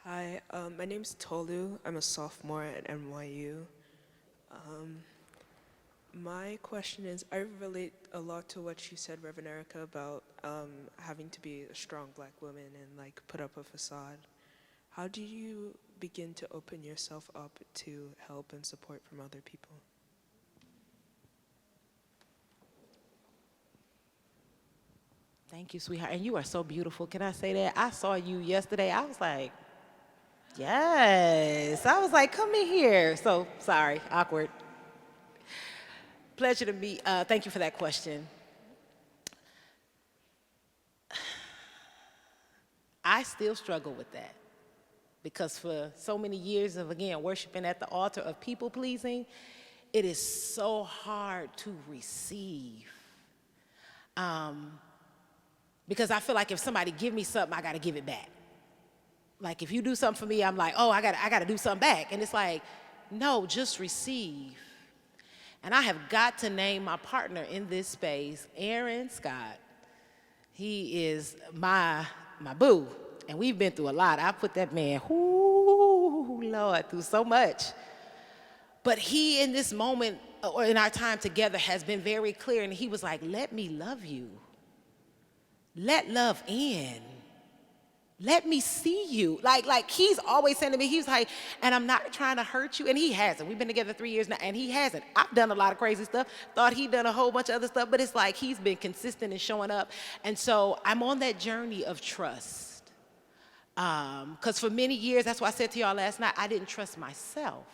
Hi, my name's Tolu. I'm a sophomore at NYU. My question is, I relate a lot to what you said, Reverend Erica, about having to be a strong black woman and like put up a facade. How do you begin to open yourself up to help and support from other people? Thank you, sweetheart. And you are so beautiful. Can I say that? I saw you yesterday. I was like, yes. I was like, come in here. So, sorry, awkward. Pleasure to meet. Thank you for that question. I still struggle with that because for so many years of, again, worshiping at the altar of people pleasing, it is so hard to receive. Because I feel like if somebody give me something, I got to give it back. Like if you do something for me, I'm like, oh, I got to do something back. And it's like, no, just receive. And I have got to name my partner in this space, Aaron Scott. He is my boo, and we've been through a lot. I put that man, Lord, through so much. But he, in this moment, or in our time together, has been very clear, and he was like, let me love you. Let love in. Let me see you. Like he's always saying to me, he's like, and I'm not trying to hurt you. And he hasn't. We've been together 3 years now, and he hasn't. I've done a lot of crazy stuff. Thought he'd done a whole bunch of other stuff, but it's like he's been consistent and showing up. And so I'm on that journey of trust. Because for many years, that's why I said to y'all last night, I didn't trust myself.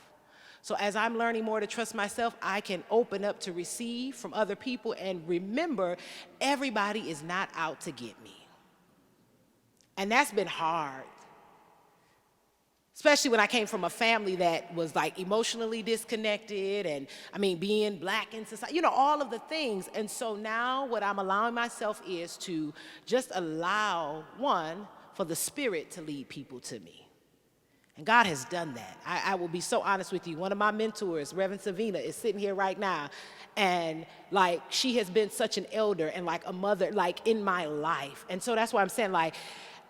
So as I'm learning more to trust myself, I can open up to receive from other people and remember everybody is not out to get me. And that's been hard, especially when I came from a family that was like emotionally disconnected and being black in society, all of the things. And so now what I'm allowing myself is to just allow, one, for the Spirit to lead people to me. And God has done that. I will be so honest with you. One of my mentors, Reverend Savina, is sitting here right now. And like, she has been such an elder and like a mother, like in my life. And so that's why I'm saying, like,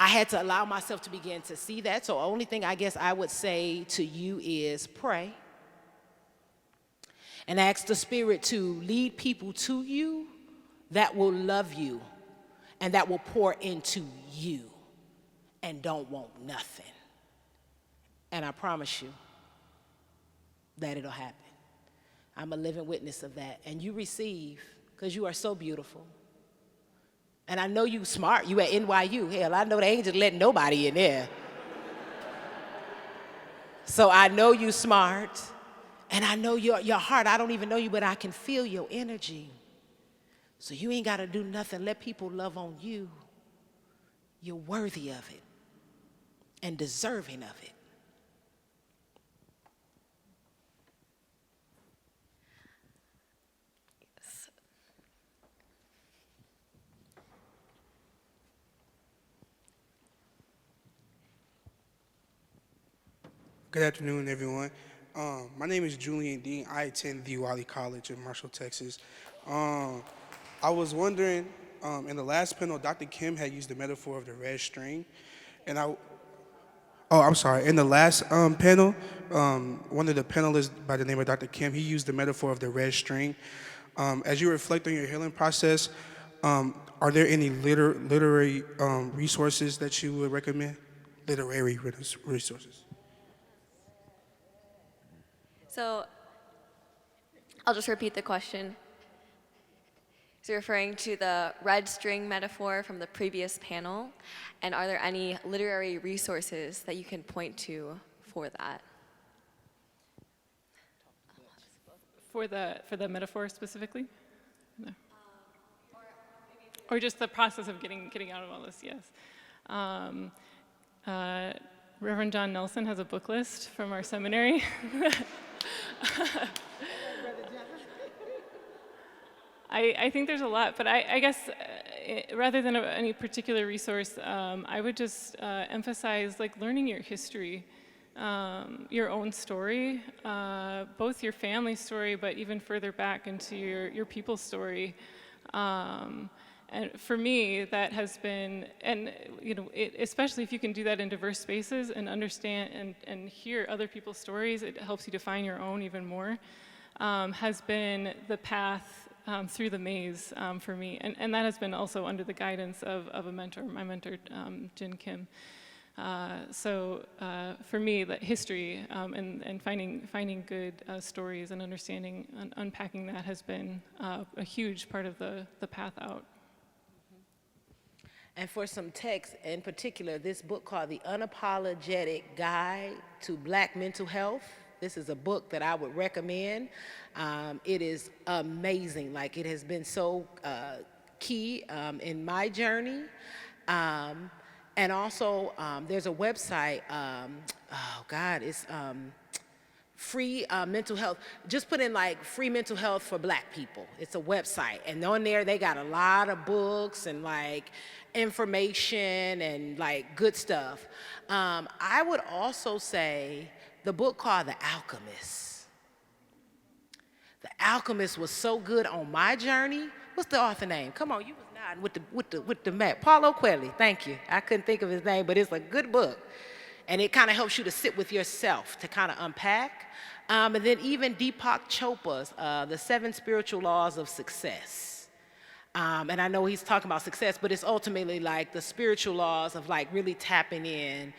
I had to allow myself to begin to see that. So the only thing I guess I would say to you is pray. And ask the Spirit to lead people to you that will love you and that will pour into you and don't want nothing. And I promise you that it'll happen. I'm a living witness of that. And you receive, because you are so beautiful. And I know you smart. You at NYU. Hell, I know they ain't just letting nobody in there. So I know you smart. And I know your heart. I don't even know you, but I can feel your energy. So you ain't got to do nothing. Let people love on you. You're worthy of it and deserving of it. Good afternoon, everyone. My name is Julian Dean. I attend the Wiley College in Marshall, Texas. I was wondering, in the last panel, Dr. Kim had used the metaphor of the red string, and I'm sorry. In the last panel, one of the panelists by the name of Dr. Kim, he used the metaphor of the red string. As you reflect on your healing process, are there any literary resources that you would recommend? Literary resources. So I'll just repeat the question. So you're referring to the red string metaphor from the previous panel, and are there any literary resources that you can point to for that? For the metaphor specifically? No. Or just the process of getting out of all this, yes. Reverend John Nelson has a book list from our seminary. I think there's a lot, but I guess rather than any particular resource, I would just emphasize like learning your history, your own story, both your family story, but even further back into your people's story. And for me, that has been, and especially if you can do that in diverse spaces and understand and hear other people's stories, it helps you define your own even more, has been the path through the maze for me. And that has been also under the guidance of a mentor, my mentor, Jin Kim. So for me, that history and finding good stories and understanding and unpacking that has been a huge part of the path out. And for some text, in particular, this book called The Unapologetic Guide to Black Mental Health. This is a book that I would recommend. It is amazing. Like, it has been so key in my journey. And also, there's a website, it's free mental health. Just put in like free mental health for Black people. It's a website. And on there, they got a lot of books and like information and like good stuff. I would also say the book called The Alchemist. The Alchemist was so good on my journey. What's the author name? Come on, you was nodding with the map. Paulo Coelho, thank you. I couldn't think of his name, but it's a good book. And it kind of helps you to sit with yourself, to kind of unpack. And then even Deepak Chopra's The 7 Spiritual Laws of Success. And I know he's talking about success, but it's ultimately like the spiritual laws of like really tapping in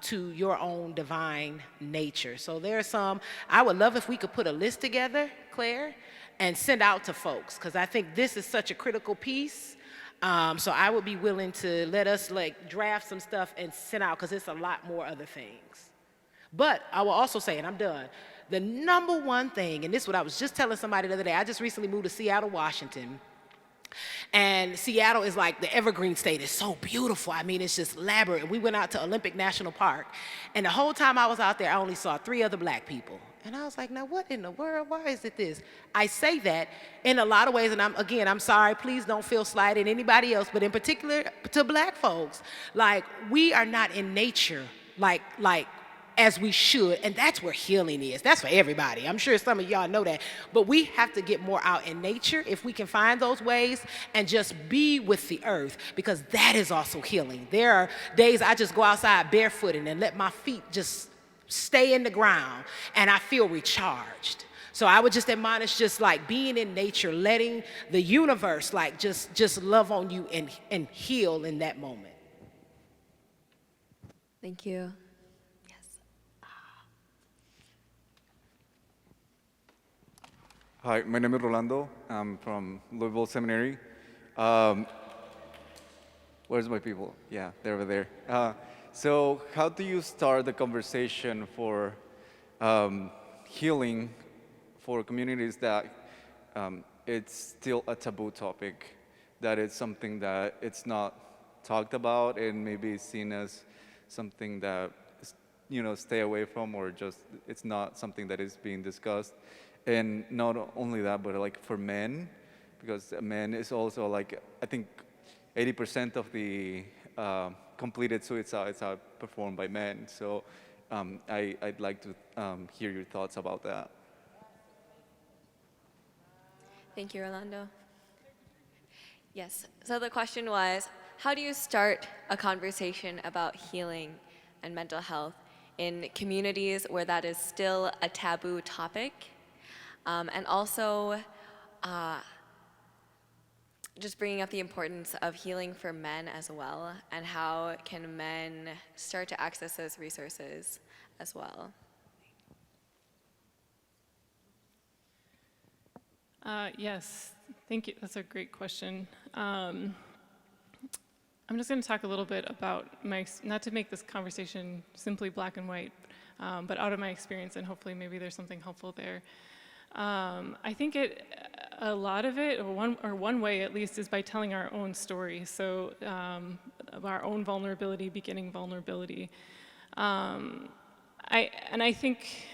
to your own divine nature. So there are some, I would love if we could put a list together, Claire, and send out to folks, because I think this is such a critical piece. So I would be willing to let us like draft some stuff and send out, because it's a lot more other things. But I will also say, and I'm done, the number one thing, and this is what I was just telling somebody the other day, I just recently moved to Seattle, Washington. And Seattle is like the evergreen state. It's so beautiful. I mean, it's just elaborate. We went out to Olympic National Park, and the whole time I was out there, I only saw 3 other Black people. And I was like, now what in the world? Why is it this? I say that in a lot of ways, and I'm sorry, please don't feel slighted, anybody else, but in particular to Black folks. Like, we are not in nature like as we should, and that's where healing is. That's for everybody. I'm sure some of y'all know that, but we have to get more out in nature if we can find those ways and just be with the earth, because that is also healing. There are days I just go outside barefooted and let my feet just stay in the ground, and I feel recharged. So I would just admonish just like being in nature, letting the universe like just love on you and heal in that moment. Thank you. Yes. Hi, my name is Rolando. I'm from Louisville Seminary. Where's my people? Yeah, they're over there. So how do you start the conversation for healing for communities that it's still a taboo topic, that it's something that it's not talked about and maybe seen as something that, stay away from, or just it's not something that is being discussed? And not only that, but like for men, because men is also like, I think 80% of the completed suicides are performed by men. So I'd like to hear your thoughts about that. Thank you, Orlando. Yes, so the question was, how do you start a conversation about healing and mental health in communities where that is still a taboo topic? And also, just bringing up the importance of healing for men as well, and how can men start to access those resources as well? Yes, thank you. That's a great question. I'm just going to talk a little bit about not to make this conversation simply black and white, but out of my experience, and hopefully maybe there's something helpful there. I think a lot of it, or one way at least, is by telling our own story. So of our own vulnerability, beginning vulnerability. I think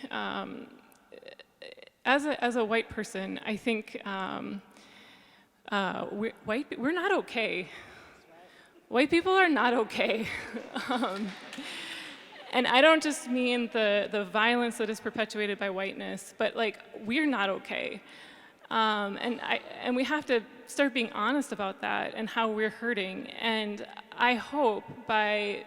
as a white person, I think we're not okay. White people are not okay. And I don't just mean the violence that is perpetuated by whiteness, but like, we're not okay. And we have to start being honest about that and how we're hurting. And I hope by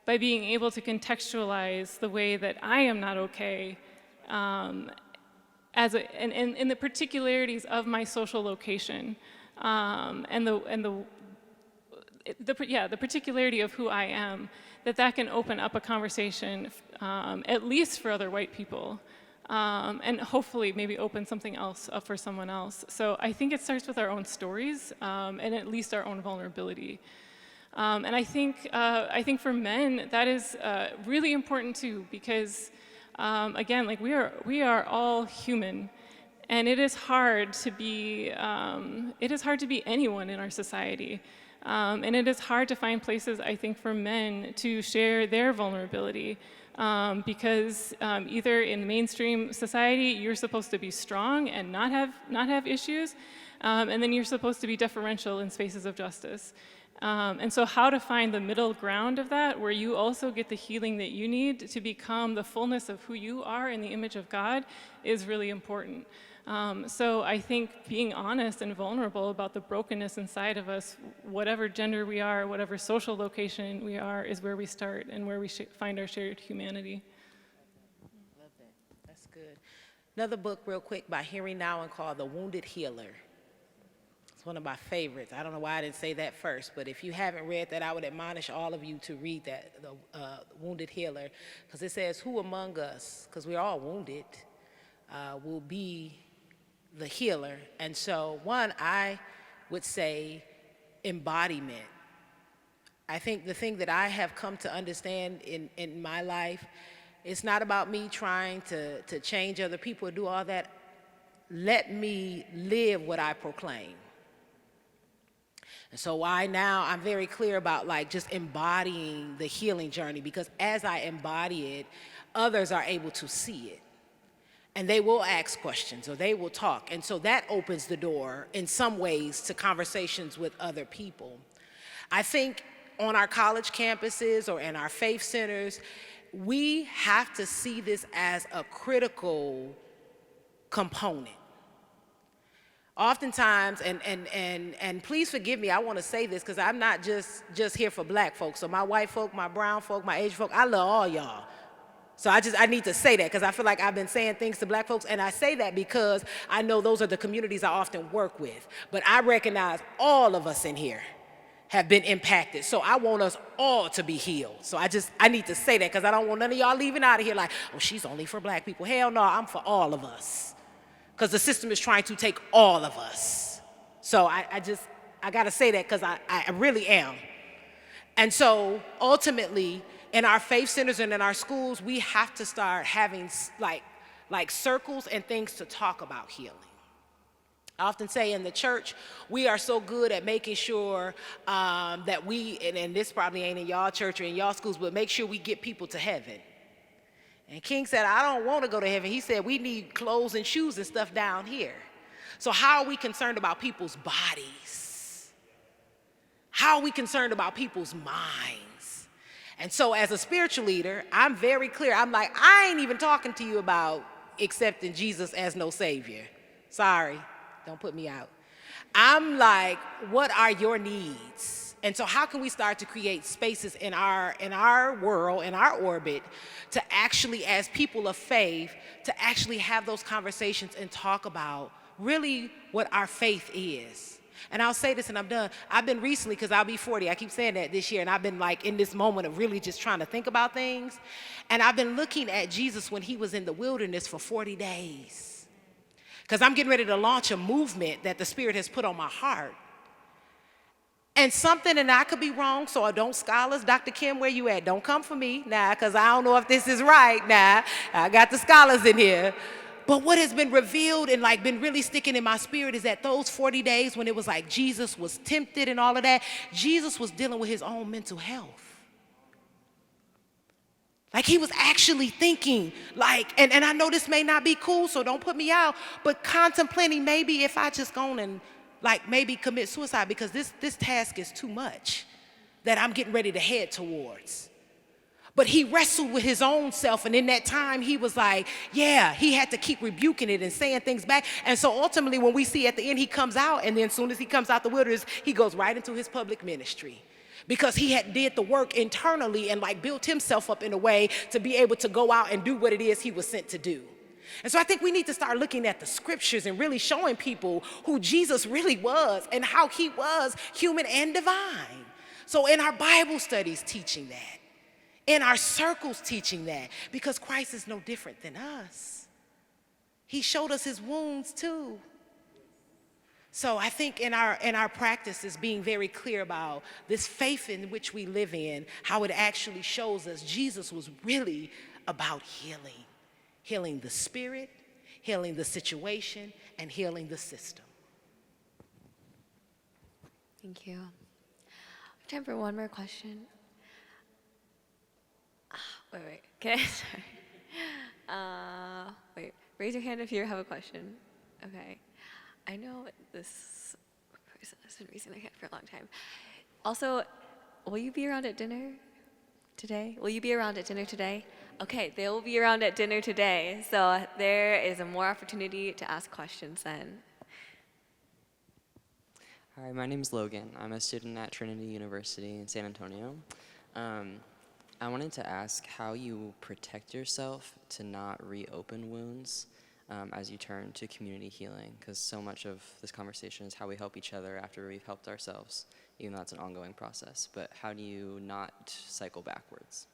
being able to contextualize the way that I am not okay, and the particularities of my social location, and the particularity of who I am, that can open up a conversation, at least for other white people, and hopefully maybe open something else up for someone else. So I think it starts with our own stories, and at least our own vulnerability. And I think for men, that is really important too, because again, like we are all human, and it is hard to be anyone in our society. And it is hard to find places, I think, for men to share their vulnerability, because either in mainstream society, you're supposed to be strong and not have issues, and then you're supposed to be deferential in spaces of justice. And so how to find the middle ground of that, where you also get the healing that you need to become the fullness of who you are in the image of God, is really important. So I think being honest and vulnerable about the brokenness inside of us, whatever gender we are, whatever social location we are, is where we start and where we find our shared humanity. Love that. That's good. Another book real quick by Henry Nouwen called The Wounded Healer. It's one of my favorites. I don't know why I didn't say that first, but if you haven't read that, I would admonish all of you to read that, The Wounded Healer, because it says, who among us, because we're all wounded, will be the healer. And so one, I would say embodiment. I think the thing that I have come to understand in my life, it's not about me trying to change other people or do all that. Let me live what I proclaim. And so I'm very clear about like just embodying the healing journey, because as I embody it, others are able to see it. And they will ask questions or they will talk. And so that opens the door in some ways to conversations with other people. I think on our college campuses or in our faith centers, we have to see this as a critical component. Oftentimes, and please forgive me, I want to say this because I'm not just here for black folks. So my white folk, my brown folk, my Asian folk, I love all y'all. So I need to say that because I feel like I've been saying things to black folks, and I say that because I know those are the communities I often work with. But I recognize all of us in here have been impacted. So I want us all to be healed. So I need to say that because I don't want none of y'all leaving out of here like, oh, she's only for black people. Hell no, I'm for all of us. Because the system is trying to take all of us. So I got to say that because I really am. And so ultimately, in our faith centers and in our schools, we have to start having like circles and things to talk about healing. I often say in the church, we are so good at making sure that we, and this probably ain't in y'all church or in y'all schools, but make sure we get people to heaven. And King said, I don't want to go to heaven. He said, we need clothes and shoes and stuff down here. So how are we concerned about people's bodies? How are we concerned about people's minds? And so as a spiritual leader, I'm very clear. I'm like, I ain't even talking to you about accepting Jesus as no savior. Sorry, don't put me out. I'm like, what are your needs? And so how can we start to create spaces in our world, in our orbit, to actually, as people of faith, to actually have those conversations and talk about really what our faith is. And I'll say this and I'm done. I've been recently, because I'll be 40, I keep saying that this year, and I've been like in this moment of really just trying to think about things. And I've been looking at Jesus when he was in the wilderness for 40 days. Because I'm getting ready to launch a movement that the Spirit has put on my heart. And something, and I could be wrong, so don't scholars, Dr. Kim, where you at? Don't come for me now, because I don't know if this is right now. I got the scholars in here. But what has been revealed and like been really sticking in my spirit is that those 40 days when it was like Jesus was tempted and all of that, Jesus was dealing with his own mental health. Like he was actually thinking like, and I know this may not be cool, so don't put me out, but contemplating maybe if I just go and like maybe commit suicide because this task is too much that I'm getting ready to head towards. But he wrestled with his own self, and in that time he was like, yeah, he had to keep rebuking it and saying things back. And so ultimately when we see at the end he comes out, and then as soon as he comes out the wilderness, he goes right into his public ministry. Because he had did the work internally and like built himself up in a way to be able to go out and do what it is he was sent to do. And so I think we need to start looking at the scriptures and really showing people who Jesus really was and how he was human and divine. So in our Bible studies teaching that, in our circles teaching that, because Christ is no different than us. He showed us his wounds too. So I think in our practice is being very clear about this faith in which we live in, how it actually shows us Jesus was really about healing. Healing the spirit, healing the situation, and healing the system. Thank you. Time for one more question. Wait. Okay, sorry. Wait, raise your hand if you have a question. Okay. I know this person has been raising their hand for a long time. Also, will you be around at dinner today? Will you be around at dinner today? Okay, they will be around at dinner today. So there is a more opportunity to ask questions then. Hi, my name is Logan. I'm a student at Trinity University in San Antonio. I wanted to ask how you protect yourself to not reopen wounds as you turn to community healing, because so much of this conversation is how we help each other after we've helped ourselves, even though it's an ongoing process. But how do you not cycle backwards?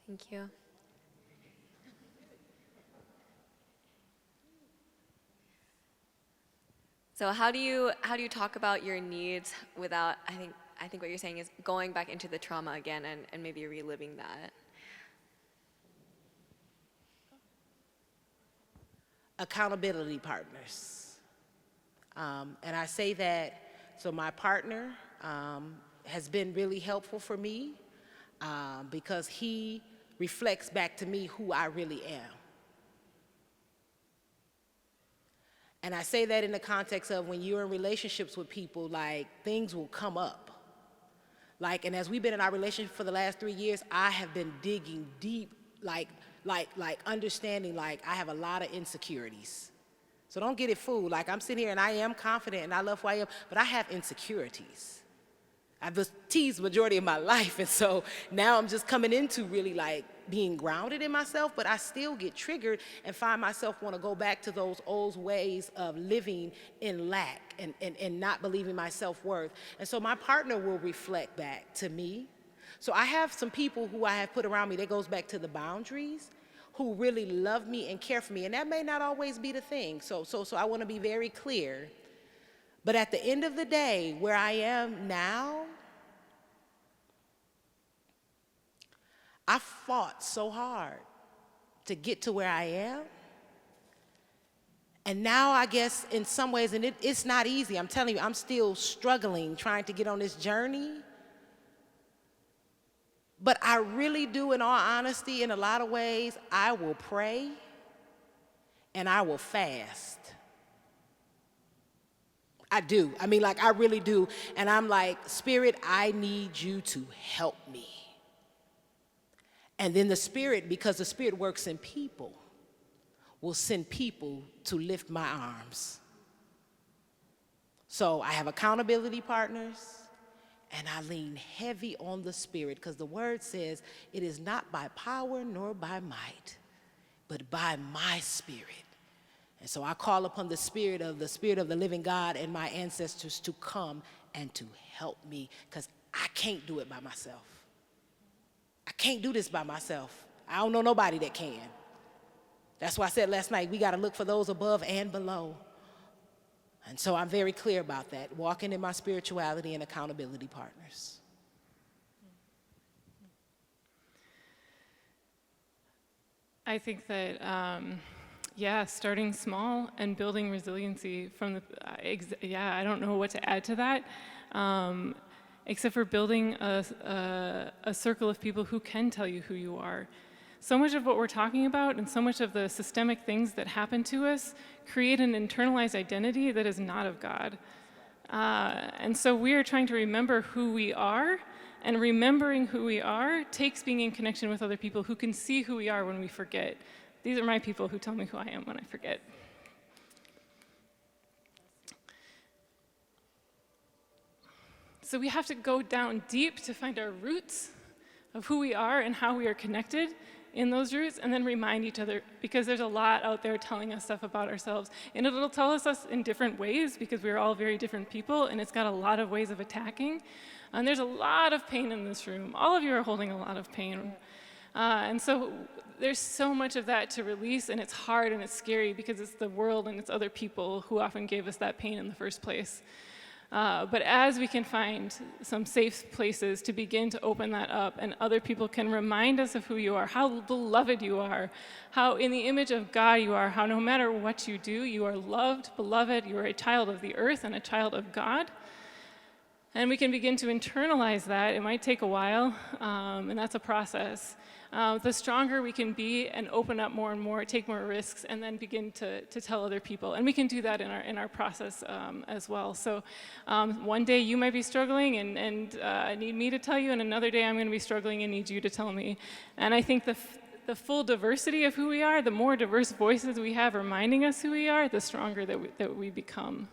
Thank you. So how do you talk about your needs without, I think what you're saying is going back into the trauma again and maybe reliving that? Accountability partners. And I say that, so my partner has been really helpful for me because he reflects back to me who I really am. And I say that in the context of when you're in relationships with people, like things will come up. Like, and as we've been in our relationship for the last 3 years, I have been digging deep, like understanding, like I have a lot of insecurities. So don't get it fooled. Like, I'm sitting here and I am confident and I love who I am, but I have insecurities. I've been teased majority of my life, and so now I'm just coming into really like being grounded in myself, but I still get triggered and find myself want to go back to those old ways of living in lack and not believing my self-worth. And so my partner will reflect back to me. So I have some people who I have put around me that goes back to the boundaries, who really love me and care for me, and that may not always be the thing. So I want to be very clear. But at the end of the day, where I am now, I fought so hard to get to where I am. And now I guess in some ways, and it's not easy, I'm telling you, I'm still struggling, trying to get on this journey. But I really do, in all honesty, in a lot of ways, I will pray and I will fast. I do. I mean, like, I really do. And I'm like, Spirit, I need you to help me. And then the Spirit, because the Spirit works in people, will send people to lift my arms. So I have accountability partners, and I lean heavy on the Spirit, because the word says it is not by power nor by might, but by my Spirit. And so I call upon the Spirit of the living God and my ancestors to come and to help me, because I can't do it by myself. I can't do this by myself. I don't know nobody that can. That's why I said last night, we got to look for those above and below. And so I'm very clear about that, walking in my spirituality and accountability partners. I think that, starting small and building resiliency from I don't know what to add to that, except for building a circle of people who can tell you who you are. So much of what we're talking about and so much of the systemic things that happen to us create an internalized identity that is not of God. And so we are trying to remember who we are, and remembering who we are takes being in connection with other people who can see who we are when we forget. These are my people who tell me who I am when I forget. So we have to go down deep to find our roots of who we are and how we are connected in those roots, and then remind each other, because there's a lot out there telling us stuff about ourselves, and it'll tell us in different ways, because we're all very different people, and it's got a lot of ways of attacking. And there's a lot of pain in this room. All of you are holding a lot of pain. And so there's so much of that to release, and it's hard and it's scary because it's the world and it's other people who often gave us that pain in the first place. But as we can find some safe places to begin to open that up, and other people can remind us of who you are, how beloved you are, how in the image of God you are, how no matter what you do, you are loved, beloved, you are a child of the earth and a child of God. And we can begin to internalize that. It might take a while, and that's a process. The stronger we can be and open up more and more, take more risks, and then begin to tell other people. And we can do that in our process as well. So one day you might be struggling and need me to tell you, and another day I'm going to be struggling and need you to tell me. And I think the full diversity of who we are, the more diverse voices we have reminding us who we are, the stronger that we become.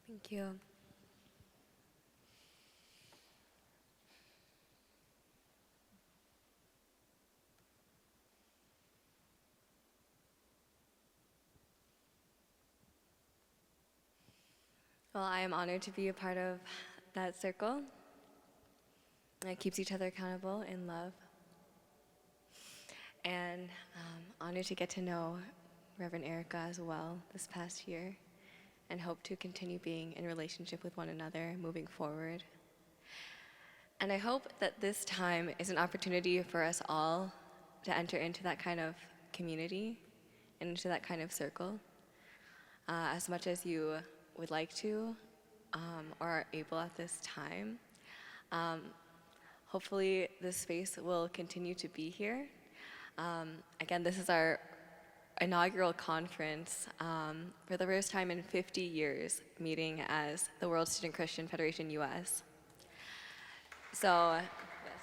Thank you. Well, I am honored to be a part of that circle that keeps each other accountable in love. And honored to get to know Reverend Erica as well this past year, and hope to continue being in relationship with one another moving forward. And I hope that this time is an opportunity for us all to enter into that kind of community and into that kind of circle, as much as you would like to or are able at this time. Hopefully this space will continue to be here. Again, this is our inaugural conference for the first time in 50 years, meeting as the World Student Christian Federation US. So, yes.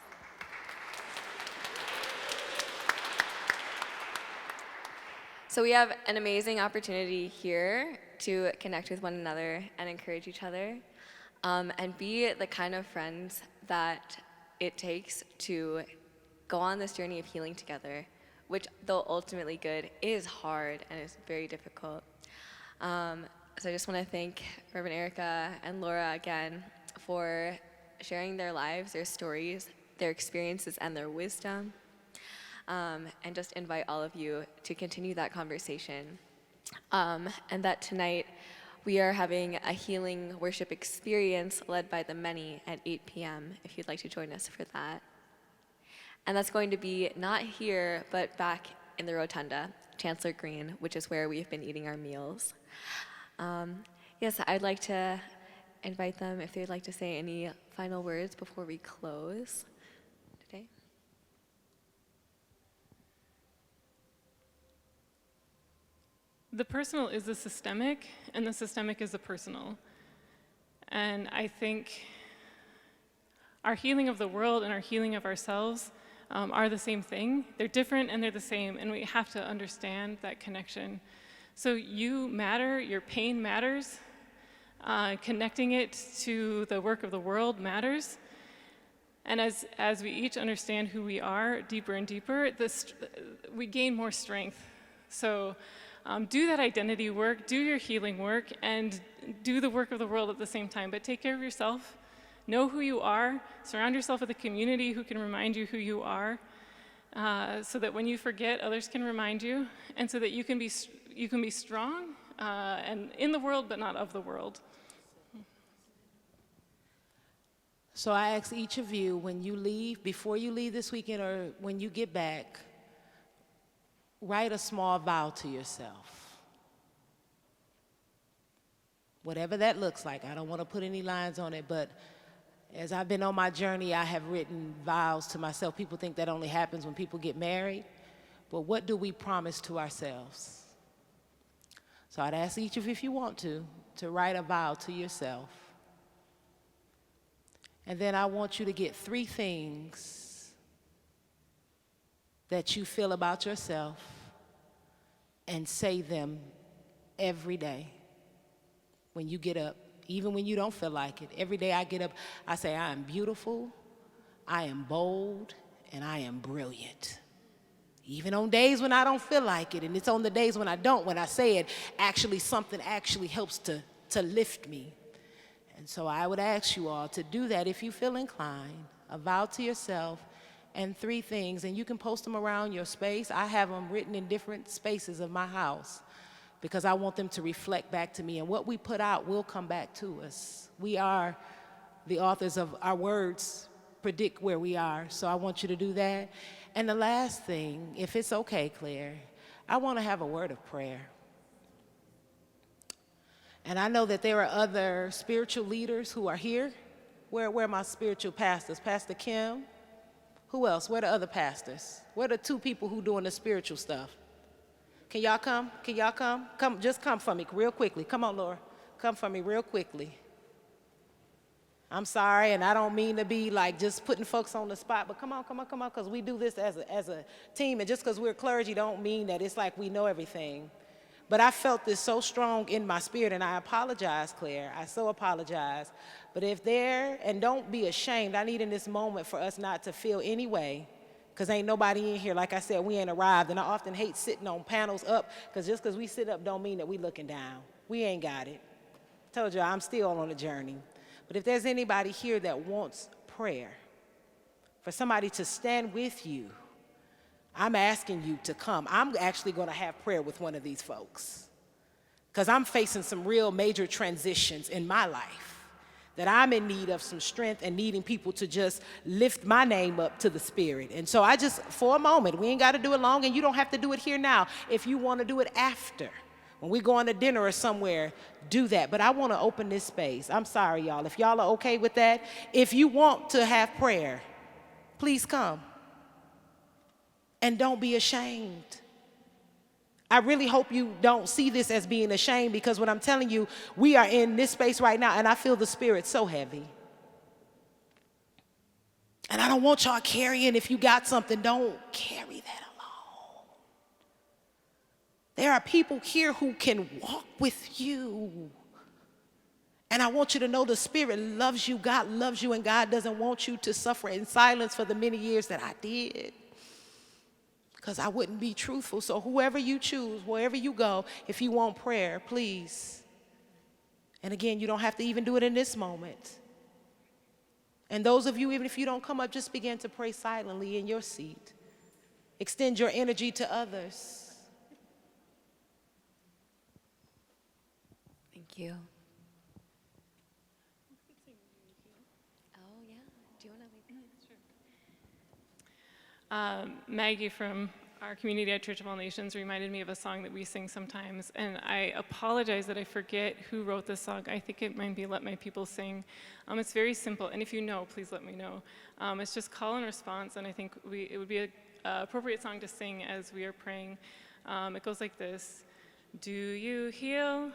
So we have an amazing opportunity here to connect with one another and encourage each other, and be the kind of friends that it takes to go on this journey of healing together, which, though ultimately good, is hard and is very difficult. So I just want to thank Reverend Erica and Laura again for sharing their lives, their stories, their experiences, and their wisdom. And just invite all of you to continue that conversation. And that tonight we are having a healing worship experience led by the many at 8 p.m. if you'd like to join us for that. And that's going to be not here, but back in the rotunda, Chancellor Green, which is where we've been eating our meals. Yes, I'd like to invite them if they'd like to say any final words before we close today. The personal is the systemic, and the systemic is the personal. And I think our healing of the world and our healing of ourselves are the same thing. They're different and they're the same, and we have to understand that connection. So you matter, your pain matters, connecting it to the work of the world matters. And as we each understand who we are deeper and deeper, we gain more strength. So do that identity work, do your healing work, and do the work of the world at the same time. But take care of yourself. Know who you are. Surround yourself with a community who can remind you who you are, so that when you forget, others can remind you, and so that you can be strong and in the world, but not of the world. So I ask each of you, when you leave, before you leave this weekend or when you get back, write a small vow to yourself. Whatever that looks like. I don't want to put any lines on it, but as I've been on my journey, I have written vows to myself. People think that only happens when people get married, but what do we promise to ourselves? So I'd ask each of you, if you want to write a vow to yourself. And then I want you to get 3 things that you feel about yourself and say them every day when you get up, even when you don't feel like it. Every day I get up, I say, I am beautiful, I am bold, and I am brilliant. Even on days when I don't feel like it, and it's on the days when I don't, when I say it, actually something actually helps to lift me. And so I would ask you all to do that if you feel inclined, a vow to yourself, and 3 things, and you can post them around your space. I have them written in different spaces of my house because I want them to reflect back to me, and what we put out will come back to us. We are the authors of our words, predict where we are, so I want you to do that. And the last thing, if it's okay, Claire, I want to have a word of prayer. And I know that there are other spiritual leaders who are here. Where are my spiritual pastors? Pastor Kim? Who else? Where are the other pastors? Where are the 2 people who doing the spiritual stuff? Can y'all come? Can y'all come? Come, just come for me real quickly. Come on, Laura. Come for me real quickly. I'm sorry, and I don't mean to be like just putting folks on the spot, but come on, because we do this as a team, and just because we're clergy don't mean that it's like we know everything. But I felt this so strong in my spirit, and I apologize, Claire. I so apologize. But if there, and don't be ashamed, I need in this moment for us not to feel any way, because ain't nobody in here, like I said, we ain't arrived. And I often hate sitting on panels up, because just because we sit up don't mean that we looking down. We ain't got it. Told you, I'm still on a journey. But if there's anybody here that wants prayer, for somebody to stand with you, I'm asking you to come. I'm actually going to have prayer with one of these folks because I'm facing some real major transitions in my life that I'm in need of some strength and needing people to just lift my name up to the Spirit. And so I just, for a moment, we ain't got to do it long, and you don't have to do it here now. If you want to do it after, when we go on to dinner or somewhere, do that. But I want to open this space. I'm sorry, y'all. If y'all are okay with that, if you want to have prayer, please come. And don't be ashamed. I really hope you don't see this as being a shame, because what I'm telling you, we are in this space right now, and I feel the spirit so heavy. And I don't want y'all carrying, if you got something, don't carry that alone. There are people here who can walk with you. And I want you to know the Spirit loves you, God loves you, and God doesn't want you to suffer in silence for the many years that I did. Because I wouldn't be truthful. So whoever you choose, wherever you go, if you want prayer, please. And again, you don't have to even do it in this moment. And those of you, even if you don't come up, just begin to pray silently in your seat. Extend your energy to others. Thank you. Oh, yeah. Do you want to lead? Maggie from our community at Church of All Nations reminded me of a song that we sing sometimes, and I apologize that I forget who wrote this song. I think it might be Let My People Sing. It's very simple, and if you know, please let me know. It's just call and response, and I think it would be an appropriate song to sing as we are praying. It goes like this. Do you heal?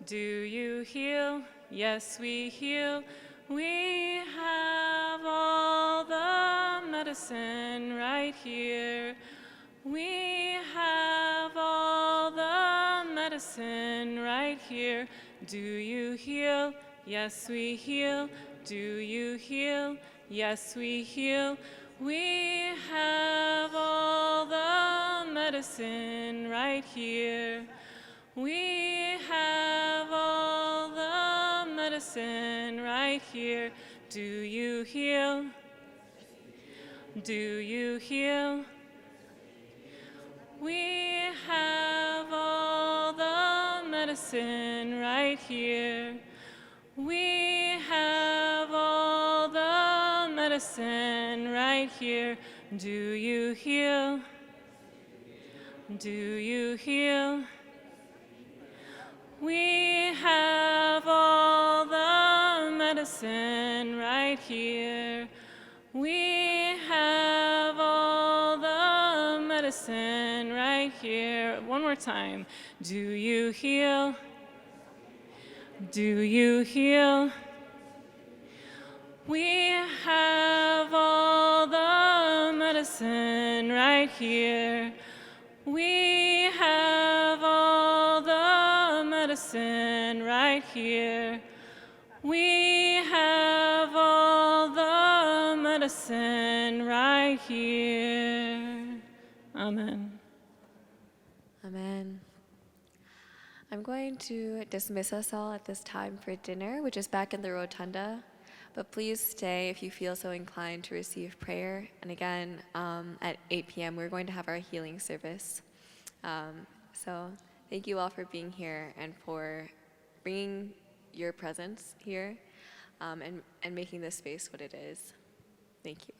Do you heal? Yes, we heal. We have all the medicine right here. We have all the medicine right here. Do you heal? Yes, we heal. Do you heal? Yes, we heal. We have all the medicine right here. We have all the medicine right here. Do you heal? Do you heal? We have all the medicine right here. We have all the medicine right here. Do you heal? Do you heal? We have all the medicine right here. We have all the medicine right here. One more time. Do you heal? Do you heal? We have all the medicine right here. We have all the medicine right here. We have all the medicine right here. Amen. Amen. I'm going to dismiss us all at this time for dinner, which is back in the rotunda. But please stay if you feel so inclined to receive prayer. And again, at 8 p.m., we're going to have our healing service. So thank you all for being here and for bringing your presence here and making this space what it is. Thank you.